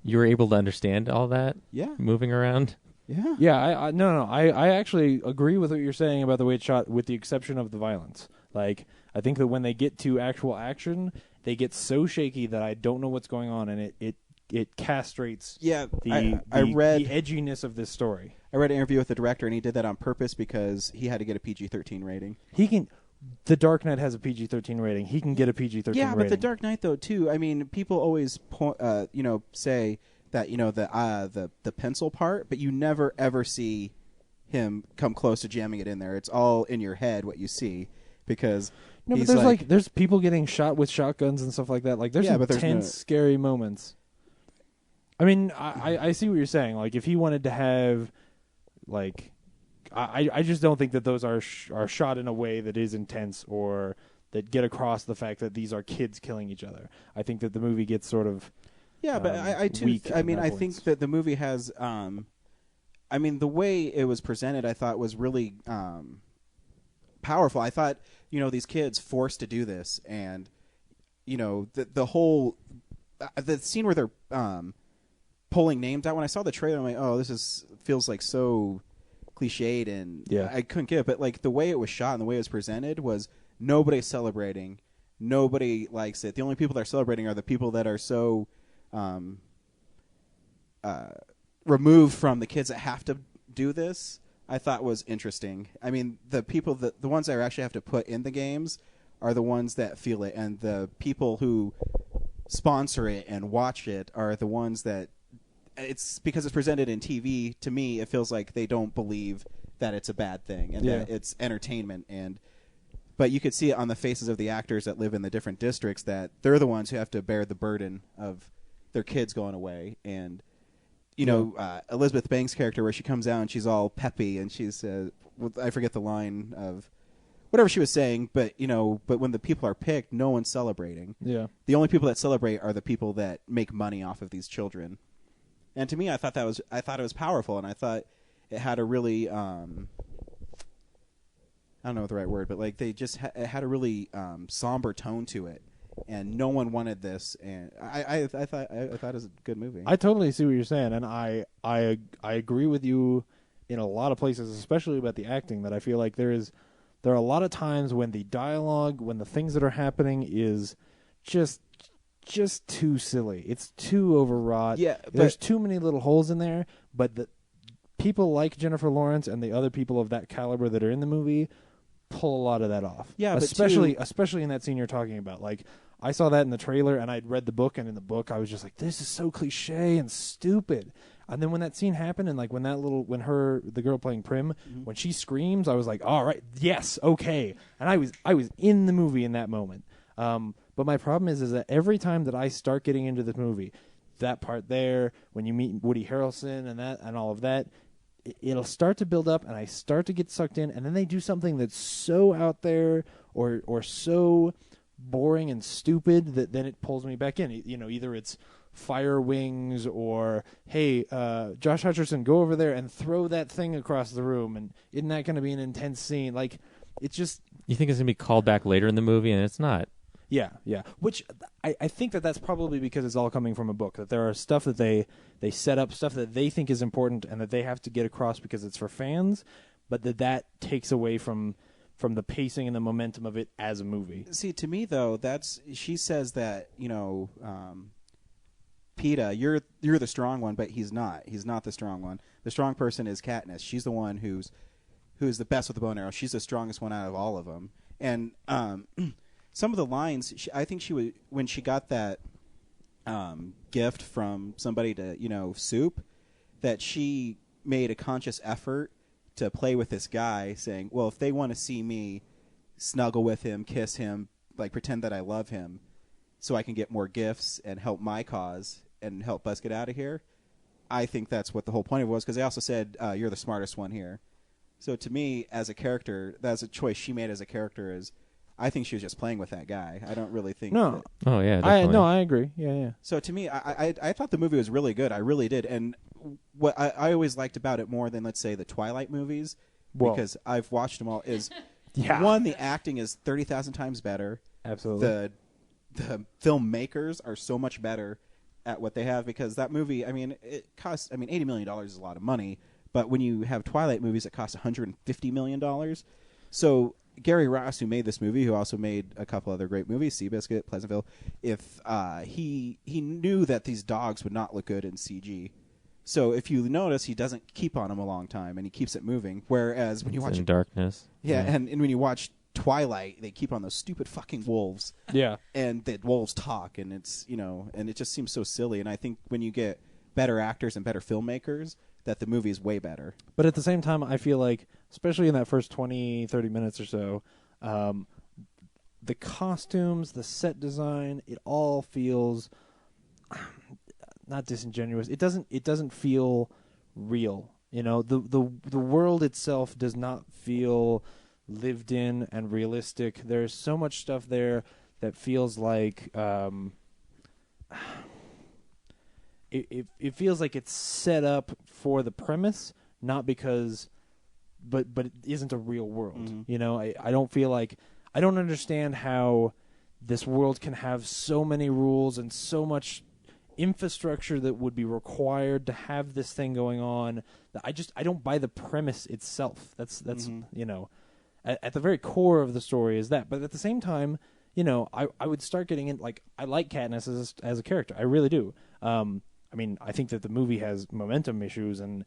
you were able to understand all that? Yeah. Moving around? Yeah. Yeah, I actually agree with what you're saying about the way it's shot, with the exception of the violence. Like, I think that when they get to actual action, they get so shaky that I don't know what's going on, and it castrates I read the edginess of this story. I read an interview with the director, and he did that on purpose because he had to get a PG-13 rating. The Dark Knight has a PG-13 rating. He can get a PG-13 rating. Yeah, but The Dark Knight, though, too. I mean, people always say that the pencil part, but you never ever see him come close to jamming it in there. It's all in your head what you see, because but there's people getting shot with shotguns and stuff like that. Like, there's intense, scary moments. I mean, I see what you're saying. Like, if he wanted to have, like, I just don't think that those are shot in a way that is intense or that get across the fact that these are kids killing each other. I think that the movie gets sort of but I think that the movie has the way it was presented, I thought was really powerful. I thought, these kids forced to do this, and the whole the scene where they're pulling names out. When I saw the trailer, I'm like, oh, feels like so cliched, and I couldn't get it. But like the way it was shot and the way it was presented was nobody celebrating. Nobody likes it. The only people that are celebrating are the people that are so removed from the kids that have to do this. I thought was interesting. I mean, the people the ones that actually have to put in the games are the ones that feel it, and the people who sponsor it and watch it are the ones that it's because it's presented in TV. To me, it feels like they don't believe that it's a bad thing and that it's entertainment. But you could see it on the faces of the actors that live in the different districts that they're the ones who have to bear the burden of their kids going away. And Elizabeth Banks' character, where she comes out and she's all peppy and she's I forget the line of whatever she was saying, but when the people are picked, no one's celebrating. Yeah. The only people that celebrate are the people that make money off of these children. And to me, I thought it was powerful, and I thought it had a really I don't know the right word, but like they just it had a really somber tone to it, and no one wanted this. And I thought it was a good movie. I totally see what you're saying, and I agree with you in a lot of places, especially about the acting. That I feel like there are a lot of times when the dialogue, when the things that are happening is just too silly. It's too overwrought. Yeah, there's too many little holes in there. But the people like Jennifer Lawrence and the other people of that caliber that are in the movie pull a lot of that off. Yeah, especially in that scene you're talking about. Like, I saw that in the trailer, and I'd read the book, and in the book I was just like, this is so cliche and stupid. And then when that scene happened, and like when the girl playing Prim, when she screams, I was like, all right, yes, okay. And I was in the movie in that moment. But my problem is that every time that I start getting into this movie, that part there, when you meet Woody Harrelson and all of that, it'll start to build up, and I start to get sucked in, and then they do something that's so out there or so boring and stupid that then it pulls me back in. You know, either it's fire wings or, hey, Josh Hutcherson, go over there and throw that thing across the room, and isn't that going to be an intense scene? Like, it's just... You think it's going to be called back later in the movie, and it's not. Yeah. Which I think that's probably because it's all coming from a book, that there are stuff that they set up, stuff that they think is important and that they have to get across because it's for fans, but that takes away from the pacing and the momentum of it as a movie. See, to me, though, she says that, Peeta, you're the strong one, but he's not. He's not the strong one. The strong person is Katniss. She's the one who's the best with the bow and arrow. She's the strongest one out of all of them. And some of the lines, I think when she got that gift from somebody to, Soup, that she made a conscious effort to play with this guy, saying, well, if they want to see me snuggle with him, kiss him, like pretend that I love him so I can get more gifts and help my cause and help us get out of here, I think that's what the whole point of it was, because they also said, you're the smartest one here. So to me, as a character, that's a choice she made as a character. I think she was just playing with that guy. I don't really think... No. Oh, yeah, definitely. I agree. Yeah. So to me, I thought the movie was really good. I really did. And what I always liked about it more than, let's say, the Twilight movies, because I've watched them all, is, one, the acting is 30,000 times better. Absolutely. The filmmakers are so much better at what they have, because that movie, I mean, it costs, $80 million is a lot of money, but when you have Twilight movies, it costs $150 million. So Gary Ross, who made this movie, who also made a couple other great movies, Seabiscuit, Pleasantville, if he knew that these dogs would not look good in CG. So if you notice, he doesn't keep on them a long time, and he keeps it moving. Whereas when you watch in darkness, and when you watch Twilight, they keep on those stupid fucking wolves. Yeah, and the wolves talk, and it's and it just seems so silly. And I think when you get better actors and better filmmakers, that the movie is way better. But at the same time, I feel like, especially in that first 20, 30 minutes or so, the costumes, the set design, it all feels not disingenuous. It doesn't feel real. The world itself does not feel lived in and realistic. There's so much stuff there that feels like it feels like it's set up for the premise, not because, but it isn't a real world. Mm-hmm. I don't feel like, I don't understand how this world can have so many rules and so much infrastructure that would be required to have this thing going on. That I don't buy the premise itself. That's mm-hmm. At the very core of the story is that. But at the same time, I would start getting in, like, I like Katniss as a character. I really do. I think that the movie has momentum issues and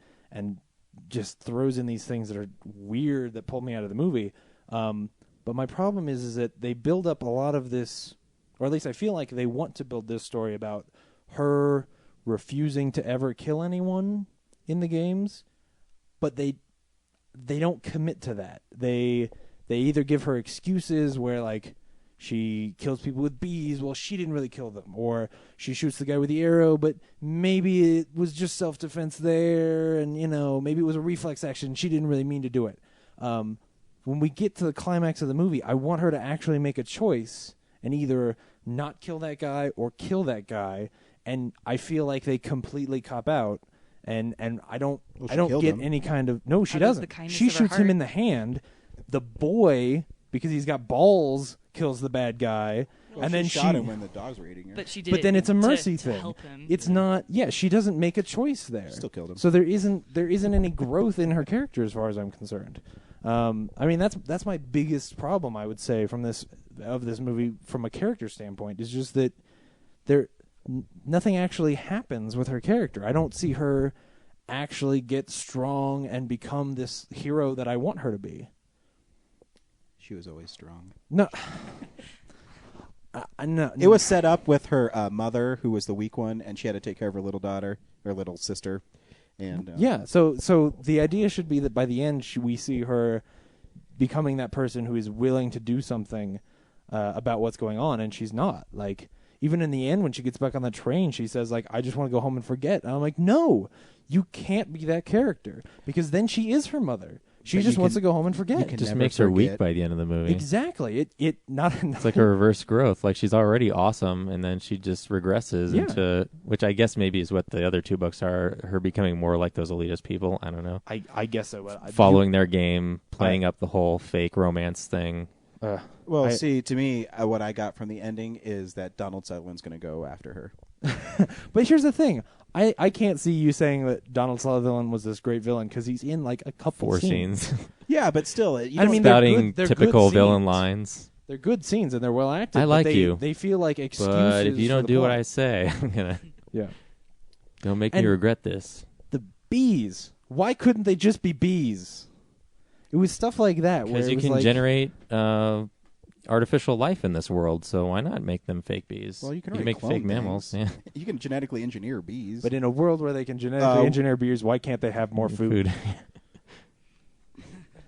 just throws in these things that are weird that pull me out of the movie. But my problem is that they build up a lot of this, or at least I feel like they want to build this story about her refusing to ever kill anyone in the games, but they don't commit to that. They either give her excuses where, like, she kills people with bees, well, she didn't really kill them, or she shoots the guy with the arrow, but maybe it was just self-defense there, and maybe it was a reflex action, she didn't really mean to do it. When we get to the climax of the movie, I want her to actually make a choice and either not kill that guy or kill that guy, and I feel like they completely cop out, and I don't get any kind of... No, she doesn't. She shoots him in the hand. The boy, because he's got balls, kills the bad guy, and then she shot him when the dogs were eating her. But she did. But then it's a mercy thing. To help him. It's not. Yeah, she doesn't make a choice there. Still killed him. So there isn't any growth in her character as far as I'm concerned. That's my biggest problem, I would say, from this movie from a character standpoint, is just that nothing actually happens with her character. I don't see her actually get strong and become this hero that I want her to be. She was always strong. No. No. It was set up with her mother, who was the weak one, and she had to take care of her little daughter, her little sister. And yeah, so the idea should be that by the end we see her becoming that person who is willing to do something about what's going on, and she's not. Like, even in the end when she gets back on the train, she says, like, I just want to go home and forget. And I'm like, no, you can't be that character, because then she is her mother. She just wants to go home and forget. It just makes her weak by the end of the movie. Exactly. It's like a reverse growth. Like, she's already awesome, and then she just regresses into, which I guess maybe is what the other two books are, her becoming more like those elitist people. I don't know. I guess so. Following their game, playing up the whole fake romance thing. See, to me, what I got from the ending is that Donald Sutherland's going to go after her. But here's the thing. I can't see you saying that Donald Sutherland was this great villain, because he's in like a couple 4 scenes. Yeah, but still, spouting typical villain lines. They're good scenes and they're well acted. I like you. They feel like excuses. But if you don't do plot. what I say, I'm gonna. Yeah. Don't make me regret this. The bees. Why couldn't they just be bees? It was stuff like that. Because you can generate artificial life in this world, so why not make them fake bees? Well, you can make fake mammals. Yeah. You can genetically engineer bees. But in a world where they can genetically engineer bees, why can't they have more food?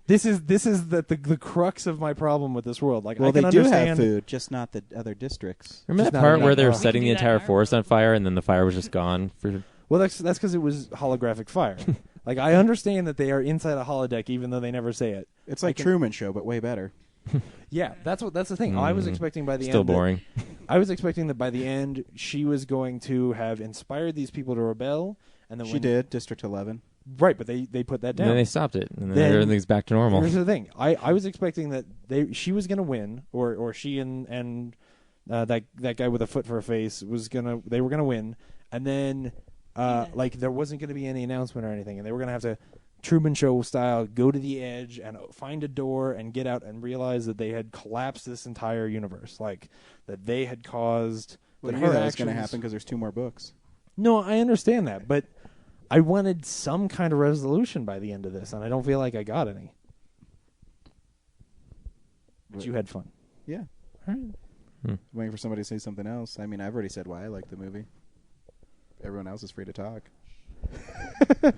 This is the crux of my problem with this world. Like, well, I can they do understand have food, just not the other districts. Remember that part where they were setting the entire forest on fire, and then the fire was just gone? Well, that's because it was holographic fire. Like, I understand that they are inside a holodeck, even though they never say it. It's like Truman Show, but way better. Yeah, that's the thing. I was expecting by the end. Still boring. I was expecting that by the end she was going to have inspired these people to rebel, and then she did. District 11. Right, but they put that down. And then they stopped it, and then everything's back to normal. Here's the thing: I was expecting that she was going to win, or she and that guy with a foot for a face they were gonna win, and then like there wasn't going to be any announcement or anything, and they were going to have to Truman Show style go to the edge and find a door and get out and realize that they had collapsed this entire universe, like that they had caused. Well, that was going to happen because there's 2 more books. No, I understand that, but I wanted some kind of resolution by the end of this, and I don't feel like I got any. But you had fun. Yeah. All right. Waiting for somebody to say something else. I mean, I've already said why I like the movie. Everyone else is free to talk.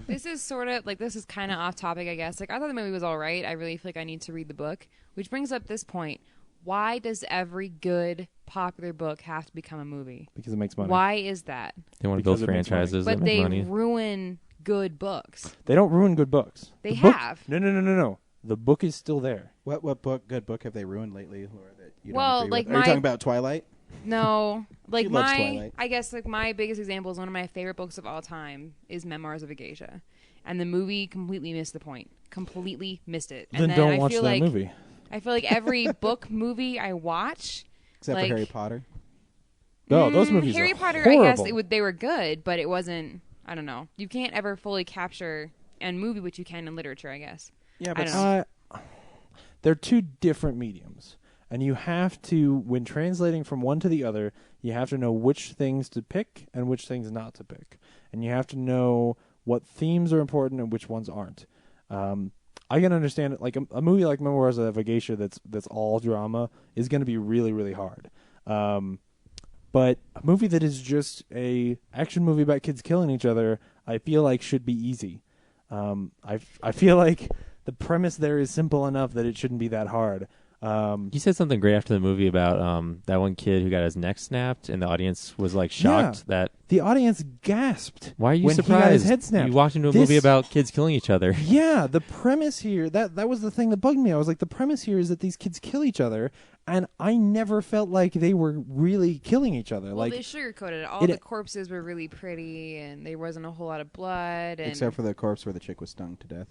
This is kind of off topic, I guess. Like, I thought the movie was all right. I really feel like I need to read the book, which brings up this point. Why does every good popular book have to become a movie? Because it makes money. Why is that? They want to build franchises that make money. But they ruin good books. They don't ruin good books. They have. No. The book is still there. What good book have they ruined lately, Laura, that you don't Well, agree like with? Are you talking about Twilight? No, like She loves Twilight. I guess like my biggest example is one of my favorite books of all time is Memoirs of a Geisha, and the movie completely missed the point. Completely missed it. Then And don't I watch feel that like, movie. I feel like every book movie I watch, Except for Harry Potter. No, those movies Harry are Potter, horrible. I guess they were good, but it wasn't. I don't know. You can't ever fully capture and movie what you can in literature, I guess. Yeah, but I don't know. They're 2 different mediums. And you have to, when translating from one to the other, you have to know which things to pick and which things not to pick. And you have to know what themes are important and which ones aren't. I can understand it. Like a movie like Memoirs of a Geisha that's all drama is going to be really, really hard. But a movie that is just a action movie about kids killing each other, I feel like should be easy. I feel like the premise there is simple enough that it shouldn't be that hard. You said something great after the movie about that one kid who got his neck snapped, and the audience was like shocked that the audience gasped. Why are you when surprised? He got his head snapped. You walked into a movie about kids killing each other. Yeah, the premise here that was the thing that bugged me. I was like, the premise here is that these kids kill each other, and I never felt like they were really killing each other. Well, like they sugarcoated it. All the corpses were really pretty, and there wasn't a whole lot of blood. And except for the corpse where the chick was stung to death.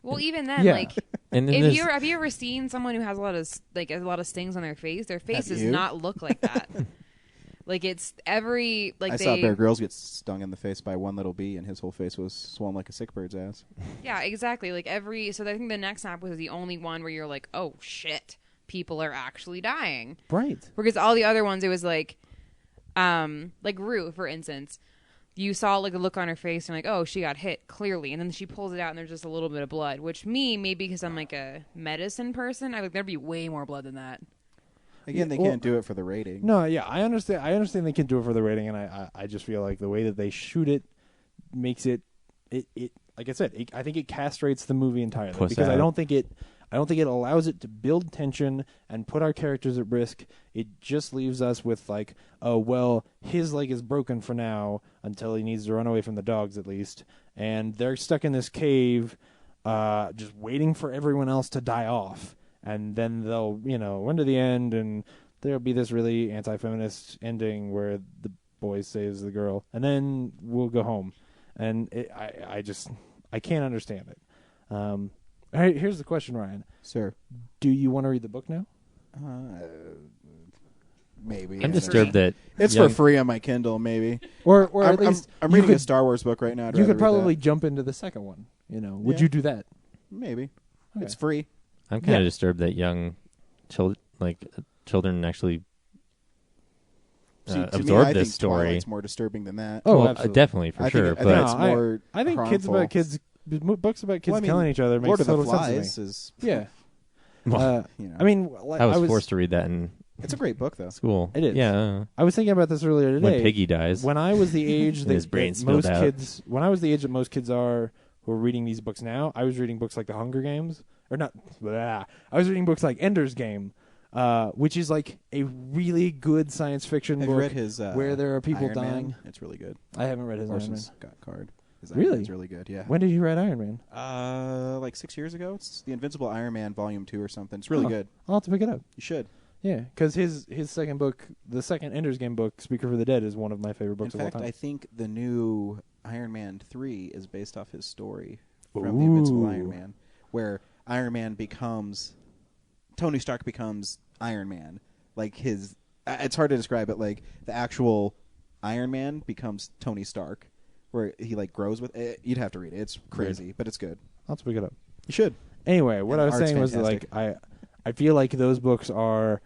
Well, even then, like, have you ever seen someone who has a lot of stings on their face? Their face does not look like that. Like I saw Bear Grylls get stung in the face by one little bee, and his whole face was swollen like a sick bird's ass. Yeah, exactly. So I think the neck snap was the only one where you're like, oh shit, people are actually dying. Right. Because all the other ones, it was like Rue, for instance. you saw like a look on her face and like, oh, she got hit clearly, and then she pulls it out and there's just a little bit of blood. Which maybe because I'm like a medicine person, I like there'd be way more blood than that. Again, they can't do it for the rating. No, yeah, I understand they can do it for the rating, and I just feel like the way that they shoot it makes it like I said, I think it castrates the movie entirely because I don't think it allows it to build tension and put our characters at risk. It just leaves us with like, oh well, his leg is broken for now until he needs to run away from the dogs at least, and they're stuck in this cave, just waiting for everyone else to die off, and then they'll run to the end, and there'll be this really anti-feminist ending where the boy saves the girl, and then we'll go home. And I can't understand it. All right, here's the question, Ryan. Sir. Do you want to read the book now? Maybe. I'm disturbed that it's for free on my Kindle. Maybe, or at least I'm reading a Star Wars book right now. You could probably jump into the second one. Would you do that? Maybe. Okay. It's free. I'm kind of disturbed that young children actually absorb me, this story. Twilight's more disturbing than that. Oh, well, absolutely. Definitely for sure. I think books about kids killing each other makes Lord of the total Flies sense to me. is Yeah. Well, I mean, I was forced to read that in it's a great book though. School. It is. Yeah. I was thinking about this earlier today. When Piggy dies. When I was the age that, his brain that most out. kids, when I was the age that most kids are who are reading these books now, I was reading books like The Hunger Games, or not. I was reading books like Ender's Game, which is like a really good science fiction Have book. you read his where there are people Iron dying. Man? It's really good. I haven't read his Iron Man. Orson Scott Card. His Iron Really? Man's really good. Yeah. When did you read Iron Man? Like 6 years ago. It's the Invincible Iron Man Volume 2 or something. It's really good. I'll have to pick it up. You should. Yeah, because his second book, the second Ender's Game book, Speaker for the Dead, is one of my favorite books In of fact, all time. I think the new Iron Man 3 is based off his story from the Invincible Iron Man, where Iron Man becomes Tony Stark becomes Iron Man. Like his, it's hard to describe it. Like the actual Iron Man becomes Tony Stark, where he like grows with it. You'd have to read it. It's crazy, but it's good. I'll have to pick it up. You should. Anyway, what I was art's saying was fantastic. like I feel like those books are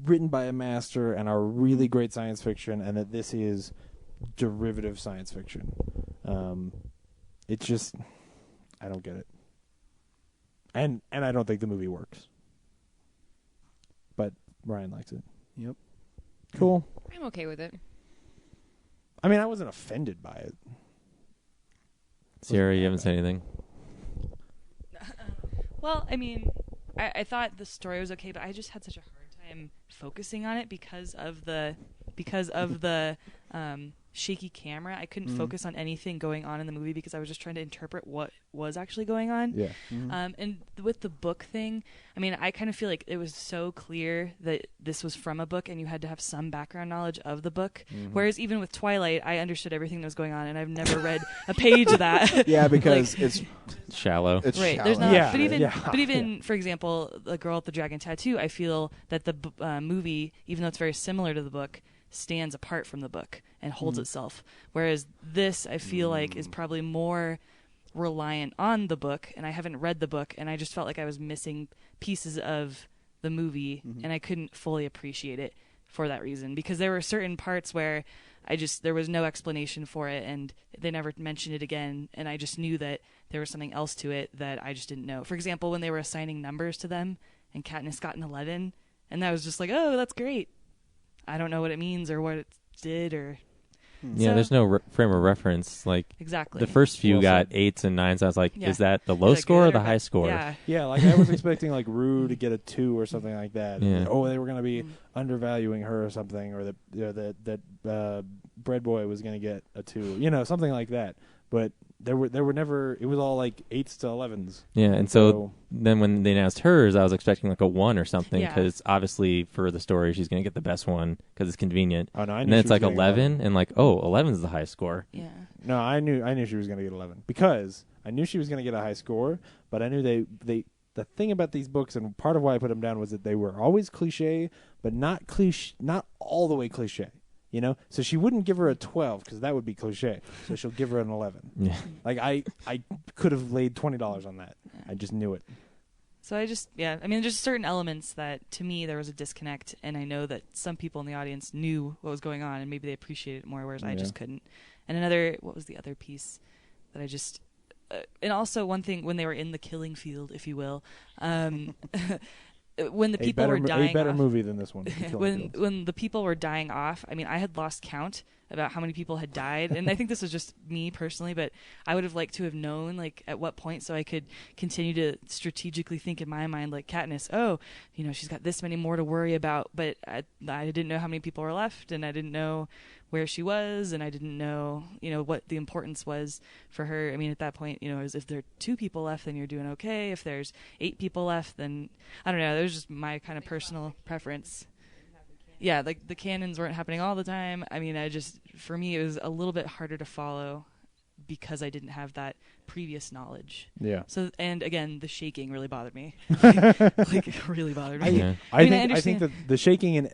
written by a master and are really great science fiction, and that this is derivative science fiction. It's just I don't get it, and I don't think the movie works. But Ryan likes it. Yep. Cool. I'm okay with it. I mean, I wasn't offended by it. Sierra, you haven't said anything. Well, I mean, I thought the story was okay, but I just had such a hard time focusing on it because of the shaky camera. I couldn't focus on anything going on in the movie because I was just trying to interpret what was actually going on. Yeah. And with the book thing, I mean, I kind of feel like it was so clear that this was from a book and you had to have some background knowledge of the book. Whereas even with Twilight, I understood everything that was going on and I've never read a page of that. Yeah, because it's shallow. It's right. shallow. There's not. Yeah. But even for example, The Girl with the Dragon Tattoo, I feel that the movie, even though it's very similar to the book, stands apart from the book and holds itself. Whereas this, I feel like, is probably more reliant on the book, and I haven't read the book, and I just felt like I was missing pieces of the movie, and I couldn't fully appreciate it for that reason, because there were certain parts where there was no explanation for it, and they never mentioned it again, and I just knew that there was something else to it that I just didn't know. For example, when they were assigning numbers to them, and Katniss got an 11, and I was just like, oh, that's great. I don't know what it means or what it did or... Yeah, So- there's no frame of reference. Like Exactly. the first few Well got said. 8s and 9s. I was like, Yeah. is that the low Is that score or good the or high bad? score? Yeah. Yeah, like I was expecting like Rue to get a 2 or something like that. Yeah. Oh, they were going to be undervaluing her or something, or that Bread Boy was going to get a 2, something like that. But there were never. It was all like 8s to 11s. Yeah, and so then when they announced hers, I was expecting like a 1 or something, Yeah. because obviously for the story she's going to get the best one because it's convenient. Oh no, I knew And then she it's like was getting 11, and like, oh, 11 is the high score. Yeah. No, I knew she was going to get 11 because I knew she was going to get a high score, but I knew they the thing about these books, and part of why I put them down, was that they were always cliche, but not all the way cliche. So she wouldn't give her a 12 because that would be cliche. So she'll give her an 11. Yeah. Like I could have laid $20 on that. I just knew it. So I mean, just certain elements that, to me, there was a disconnect, and I know that some people in the audience knew what was going on, and maybe they appreciated it more, whereas I just couldn't. And another, what was the other piece that I just, and also one thing when they were in the killing field, if you will, when the people were dying a better off, movie than this one. when the people were dying off, I mean, I had lost count about how many people had died, and I think this was just me personally, but I would have liked to have known, like, at what point, so I could continue to strategically think in my mind, like, Katniss, oh, you know, she's got this many more to worry about, but I didn't know how many people were left, and I didn't know where she was, and I didn't know, you know, what the importance was for her. I mean, at that point, you know, if there are 2 people left, then you're doing okay. If there's 8 people left, then I don't know. That was just my kind of personal preference. Yeah, like the canons weren't happening all the time. I mean, for me, it was a little bit harder to follow because I didn't have that previous knowledge. Yeah. So, and again, the shaking really bothered me. Like, it really bothered me. I think that the shaking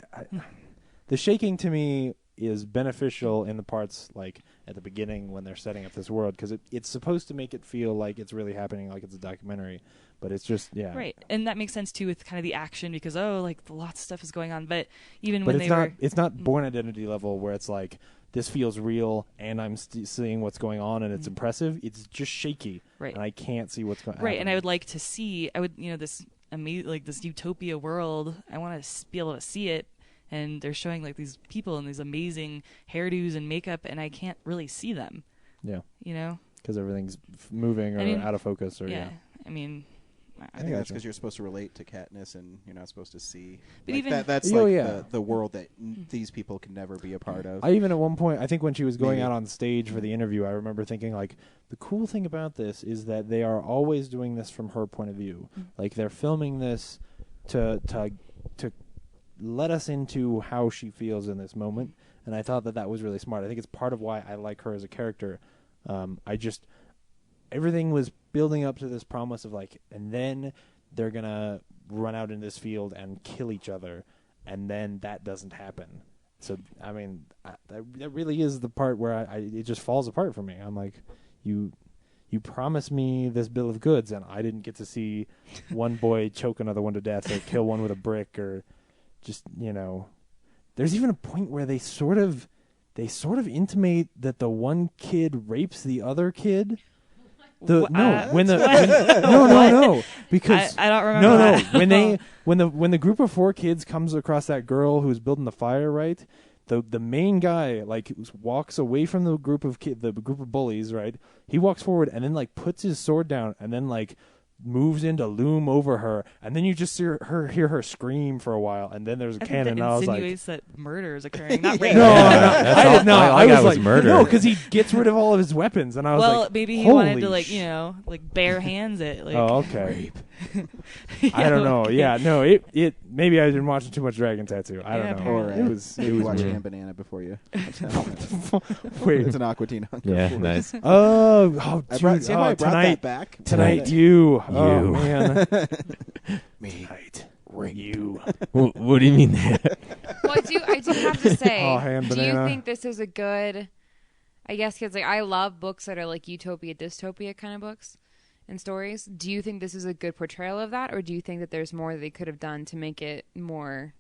the shaking to me is beneficial in the parts like at the beginning when they're setting up this world, because it's supposed to make it feel like it's really happening, like it's a documentary, but it's just right. And that makes sense too with kind of the action, because like lots of stuff is going on, but even but when it's not Born Identity level where it's like this feels real and I'm seeing what's going on and it's impressive. It's just shaky, right? And I can't see what's going on. Right, and I would like to see. This amazing, like this utopia world. I want to be able to see it. And they're showing like these people in these amazing hairdos and makeup, and I can't really see them. Yeah. You know? Because everything's moving or out of focus. Or yeah. I mean, I think that's because you're supposed to relate to Katniss, and you're not supposed to see. But like even that's the world that these people can never be a part of. I even at one point, I think when she was going out on stage for the interview, I remember thinking like, the cool thing about this is that they are always doing this from her point of view. Like they're filming this to let us into how she feels in this moment, and I thought that was really smart. I think it's part of why I like her as a character. Everything was building up to this promise of like, and then they're gonna run out in this field and kill each other, and then that doesn't happen. So I mean, that really is the part where it just falls apart for me. I'm like, you promised me this bill of goods, and I didn't get to see one boy choke another one to death or kill one with a brick or. Just, you know, there's even a point where they sort of intimate that the one kid rapes the other kid. No, because I don't remember. That. when the group of 4 kids comes across that girl who's building the fire, right? The main guy like walks away from the group of bullies, right? He walks forward and then like puts his sword down and then like moves in to loom over her, and then you just hear her scream for a while, and then there's a cannon. And I was like, insinuates that murder is occurring, not rape. I was like, murder. No, because he gets rid of all of his weapons, and I was like, well, maybe he wanted to like bare hands it. Like, oh, okay. Rape. I don't know. Yeah, no, it maybe I didn't watch too much Dragon Tattoo. I don't know. Or, it was watch Anne Banana before you. Wait, it's an Aqua Teen Hunger. Yeah, nice. Dude, I brought tonight, that back. Tonight, you. Oh You. man. Me. Tonight, you. What do you mean that? Well, I do have to say, Anne do you Banana. think this is a good? I guess because like I love books that are like utopia, dystopia kind of books and stories. Do you think this is a good portrayal of that, or do you think that there's more that they could have done to make it more,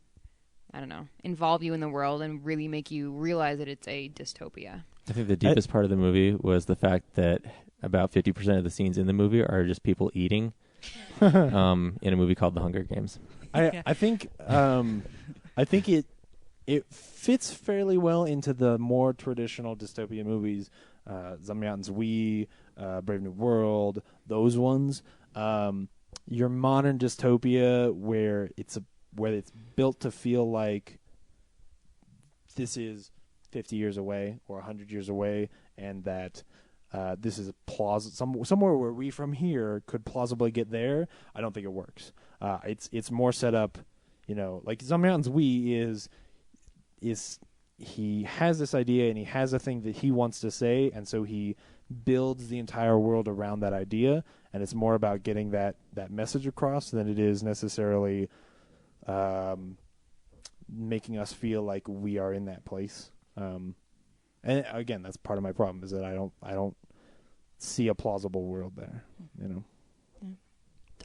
I don't know, involve you in the world and really make you realize that it's a dystopia? I think the deepest part of the movie was the fact that about 50% of the scenes in the movie are just people eating in a movie called The Hunger Games. I think it fits fairly well into the more traditional dystopian movies, Zamyatin's We, Brave New World, those ones. Your modern dystopia where it's built to feel like this is 50 years away or 100 years away, and that this is somewhere where we from here could plausibly get there. I don't think it works. It's more set up, like Zamyatin's We is he has this idea and he has a thing that he wants to say, and so he builds the entire world around that idea, and it's more about getting that message across than it is necessarily making us feel like we are in that place. And again, that's part of my problem, is that I don't see a plausible world there, Yeah.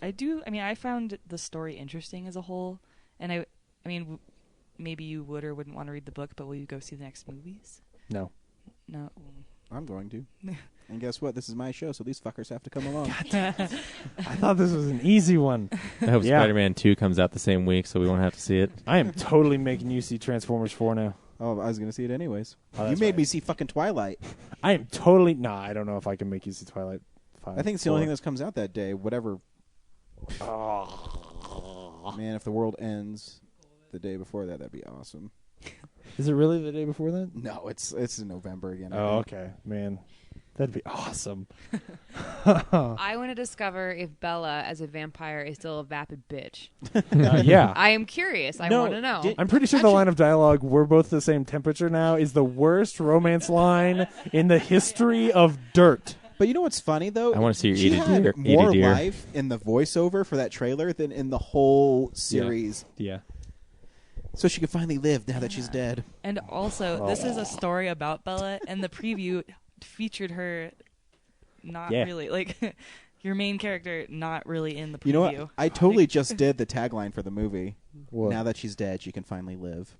I do. I mean, I found the story interesting as a whole, and I mean, maybe you would or wouldn't want to read the book, but will you go see the next movies? No. I'm going to. And guess what? This is my show, so these fuckers have to come along. I thought this was an easy one. I hope Yeah. Spider-Man 2 comes out the same week, so we won't have to see it. I am totally making you see Transformers 4 now. Oh, I was going to see it anyways. Oh, You that's made right. me see fucking Twilight. I am totally... Nah, I don't know if I can make you see Twilight 5. I think it's the only thing that comes out that day. Whatever. Man, if the world ends the day before that, that'd be awesome. Is it really the day before that? No, it's in November again. I Oh, think. okay. Man, that'd be awesome. I want to discover if Bella as a vampire is still a vapid bitch. Yeah. I am curious. I No, want to know. I'm pretty sure the line of dialogue, "We're both the same temperature now," is the worst romance line in the history of dirt. But you know what's funny though? I wanna see her she eat a had deer- more eat a deer. life in the voiceover for that trailer than in the whole series. Yeah. So she could finally live now that she's dead. And also, this is a story about Bella, and the preview featured her not Yeah. really. Like, your main character not really in the preview. You know what? I totally just did the tagline for the movie. What? Now that she's dead, she can finally live.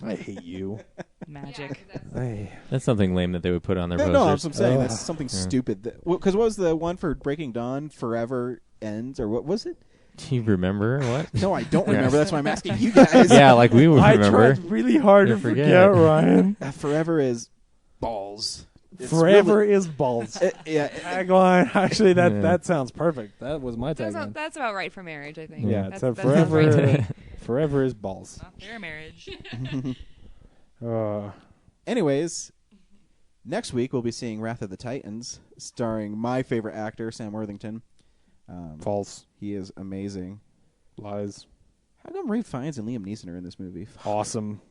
I hate you. Magic. Hey. That's something lame that they would put on their No, posters. no, that's what I'm saying. Oh. That's something Yeah. stupid. Because what was the one for Breaking Dawn? Forever Ends, or what was it? Do you remember what? No, I don't remember. That's why I'm asking you guys. Yeah, like we would I remember. tried really hard You to forget. forget, Ryan. Forever is balls. It's Forever really- is balls. yeah. Tagline. Actually, Yeah. that sounds perfect. That was my That's, tagline. that's about right for marriage, I think. Yeah, That's- so that sounds forever, right. forever is balls. Not their marriage. Anyways, next week we'll be seeing Wrath of the Titans, starring my favorite actor, Sam Worthington. False. He is amazing. Lies. How come Ray Fiennes and Liam Neeson are in this movie? Awesome.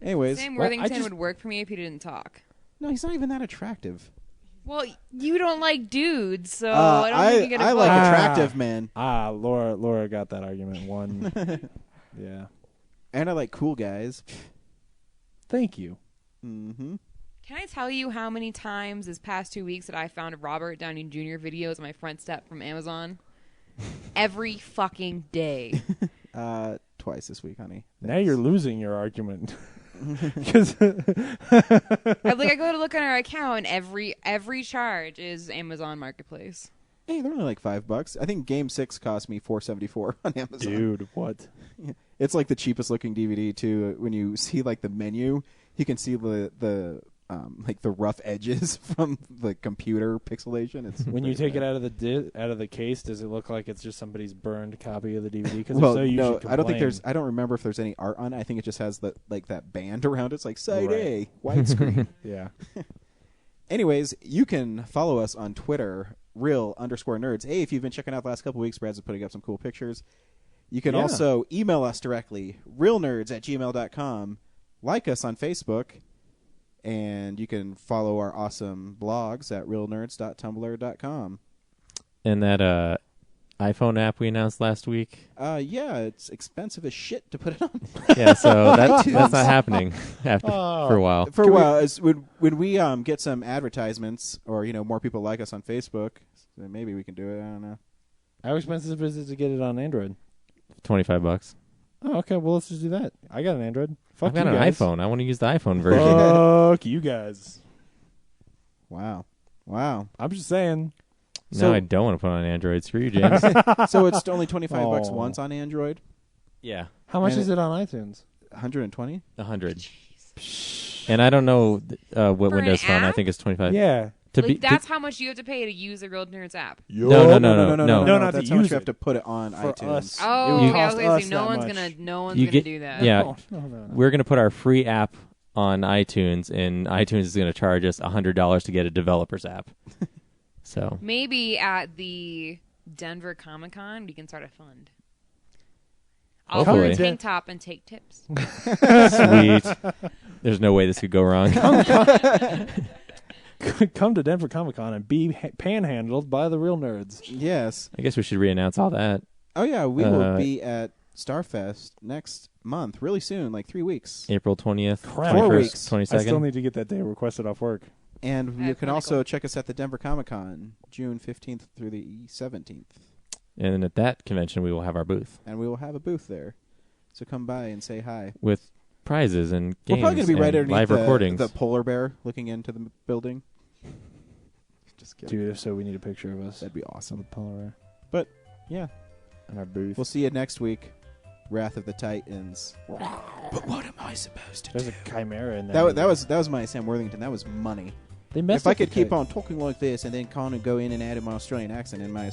Anyways, Sam Well, I Worthington just- would work for me if he didn't talk. no, he's not even that attractive. Well, you don't like dudes, so I don't think you get a I vote. like attractive men, Laura got that argument. One. Yeah. and I like cool guys. Thank you. Mm-hmm. Can I tell you how many times this past 2 weeks that I found Robert Downey Jr. videos on my front step from Amazon? Every fucking day. Twice this week, honey. Now you're losing your argument. Because I go to look on our account, and every charge is Amazon Marketplace. Hey, they're only like $5. I think Game 6 cost me $4.74 on Amazon. dude, what? It's like the cheapest looking DVD too. When you see like the menu, you can see the like the rough edges from the computer pixelation. It's When you pretty take it bad. out of the case, does it look like it's just somebody's burned copy of the DVD? Because Well, so you no, should I don't think complain. I don't remember if there's any art on it. I think it just has that band around it. It's like side Right. A, widescreen. Yeah. Anyways, you can follow us on Twitter, real_nerds. Hey, if you've been checking out the last couple weeks, Brad's been putting up some cool pictures. You can Yeah. also email us directly, realnerds@gmail.com. Like us on Facebook. And you can follow our awesome blogs at realnerds.tumblr.com. And that iPhone app we announced last week. Yeah, it's expensive as shit to put it on. Yeah, so that's not happening after for a while. For a while, when we get some advertisements or more people like us on Facebook, then maybe we can do it. I don't know. How expensive is it to get it on Android? $25. Oh, okay. Well, let's just do that. I got an Android. Fuck I've got you an guys. iPhone. I want to use the iPhone version. Fuck you guys. Wow. I'm just saying. No, I don't want to put on Android. Screw you, James. So it's only $25 Aw. once on Android. Yeah, How much And is it on iTunes? 120. 100. And I don't know what For an Windows Phone. I app? think it's 25. Yeah. That's how much you have to pay to use the Real Nerds app. No. No, not That's to how much use you have it. to put it on For iTunes. us. Oh, It would okay, I was cost gonna us say no that one's much. gonna get- do that. Yeah, No. we're going to put our free app on iTunes, and iTunes is going to charge us $100 to get a developer's app. So Maybe at the Denver Comic Con we can start a fund. I'll wear a Hopefully. tank top and take tips. sweet. There's no way this could go wrong. Come to Denver Comic Con and be panhandled by the Real Nerds. Yes. I guess we should re-announce all that. Oh, yeah. We will be at Starfest next month, really soon, like 3 weeks. April 20th, Crap. 21st, 4 weeks. 22nd. I still need to get that day requested off work. And you can clinical. also check us at the Denver Comic Con, June 15th through the 17th. And then at that convention, we will have our booth And we will have a booth there. So come by and say hi. with prizes and games. We're probably going to be right and underneath live recordings. the polar bear looking into the building. Just kidding. Dude, if so, we need a picture of us. That'd be awesome. The polar bear. But, yeah. In our booth. We'll see you next week. Wrath of the Titans. But what am I supposed to There's do? a chimera in that there. was my Sam Worthington. That was money. They messed if I up could the keep kite. on talking like this and then kind of go in and add my Australian accent and my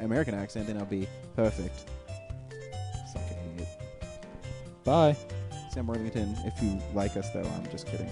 American accent, then I'll be perfect. Suck it, idiot. Bye. Sam Worthington, if you like us, though, I'm just kidding.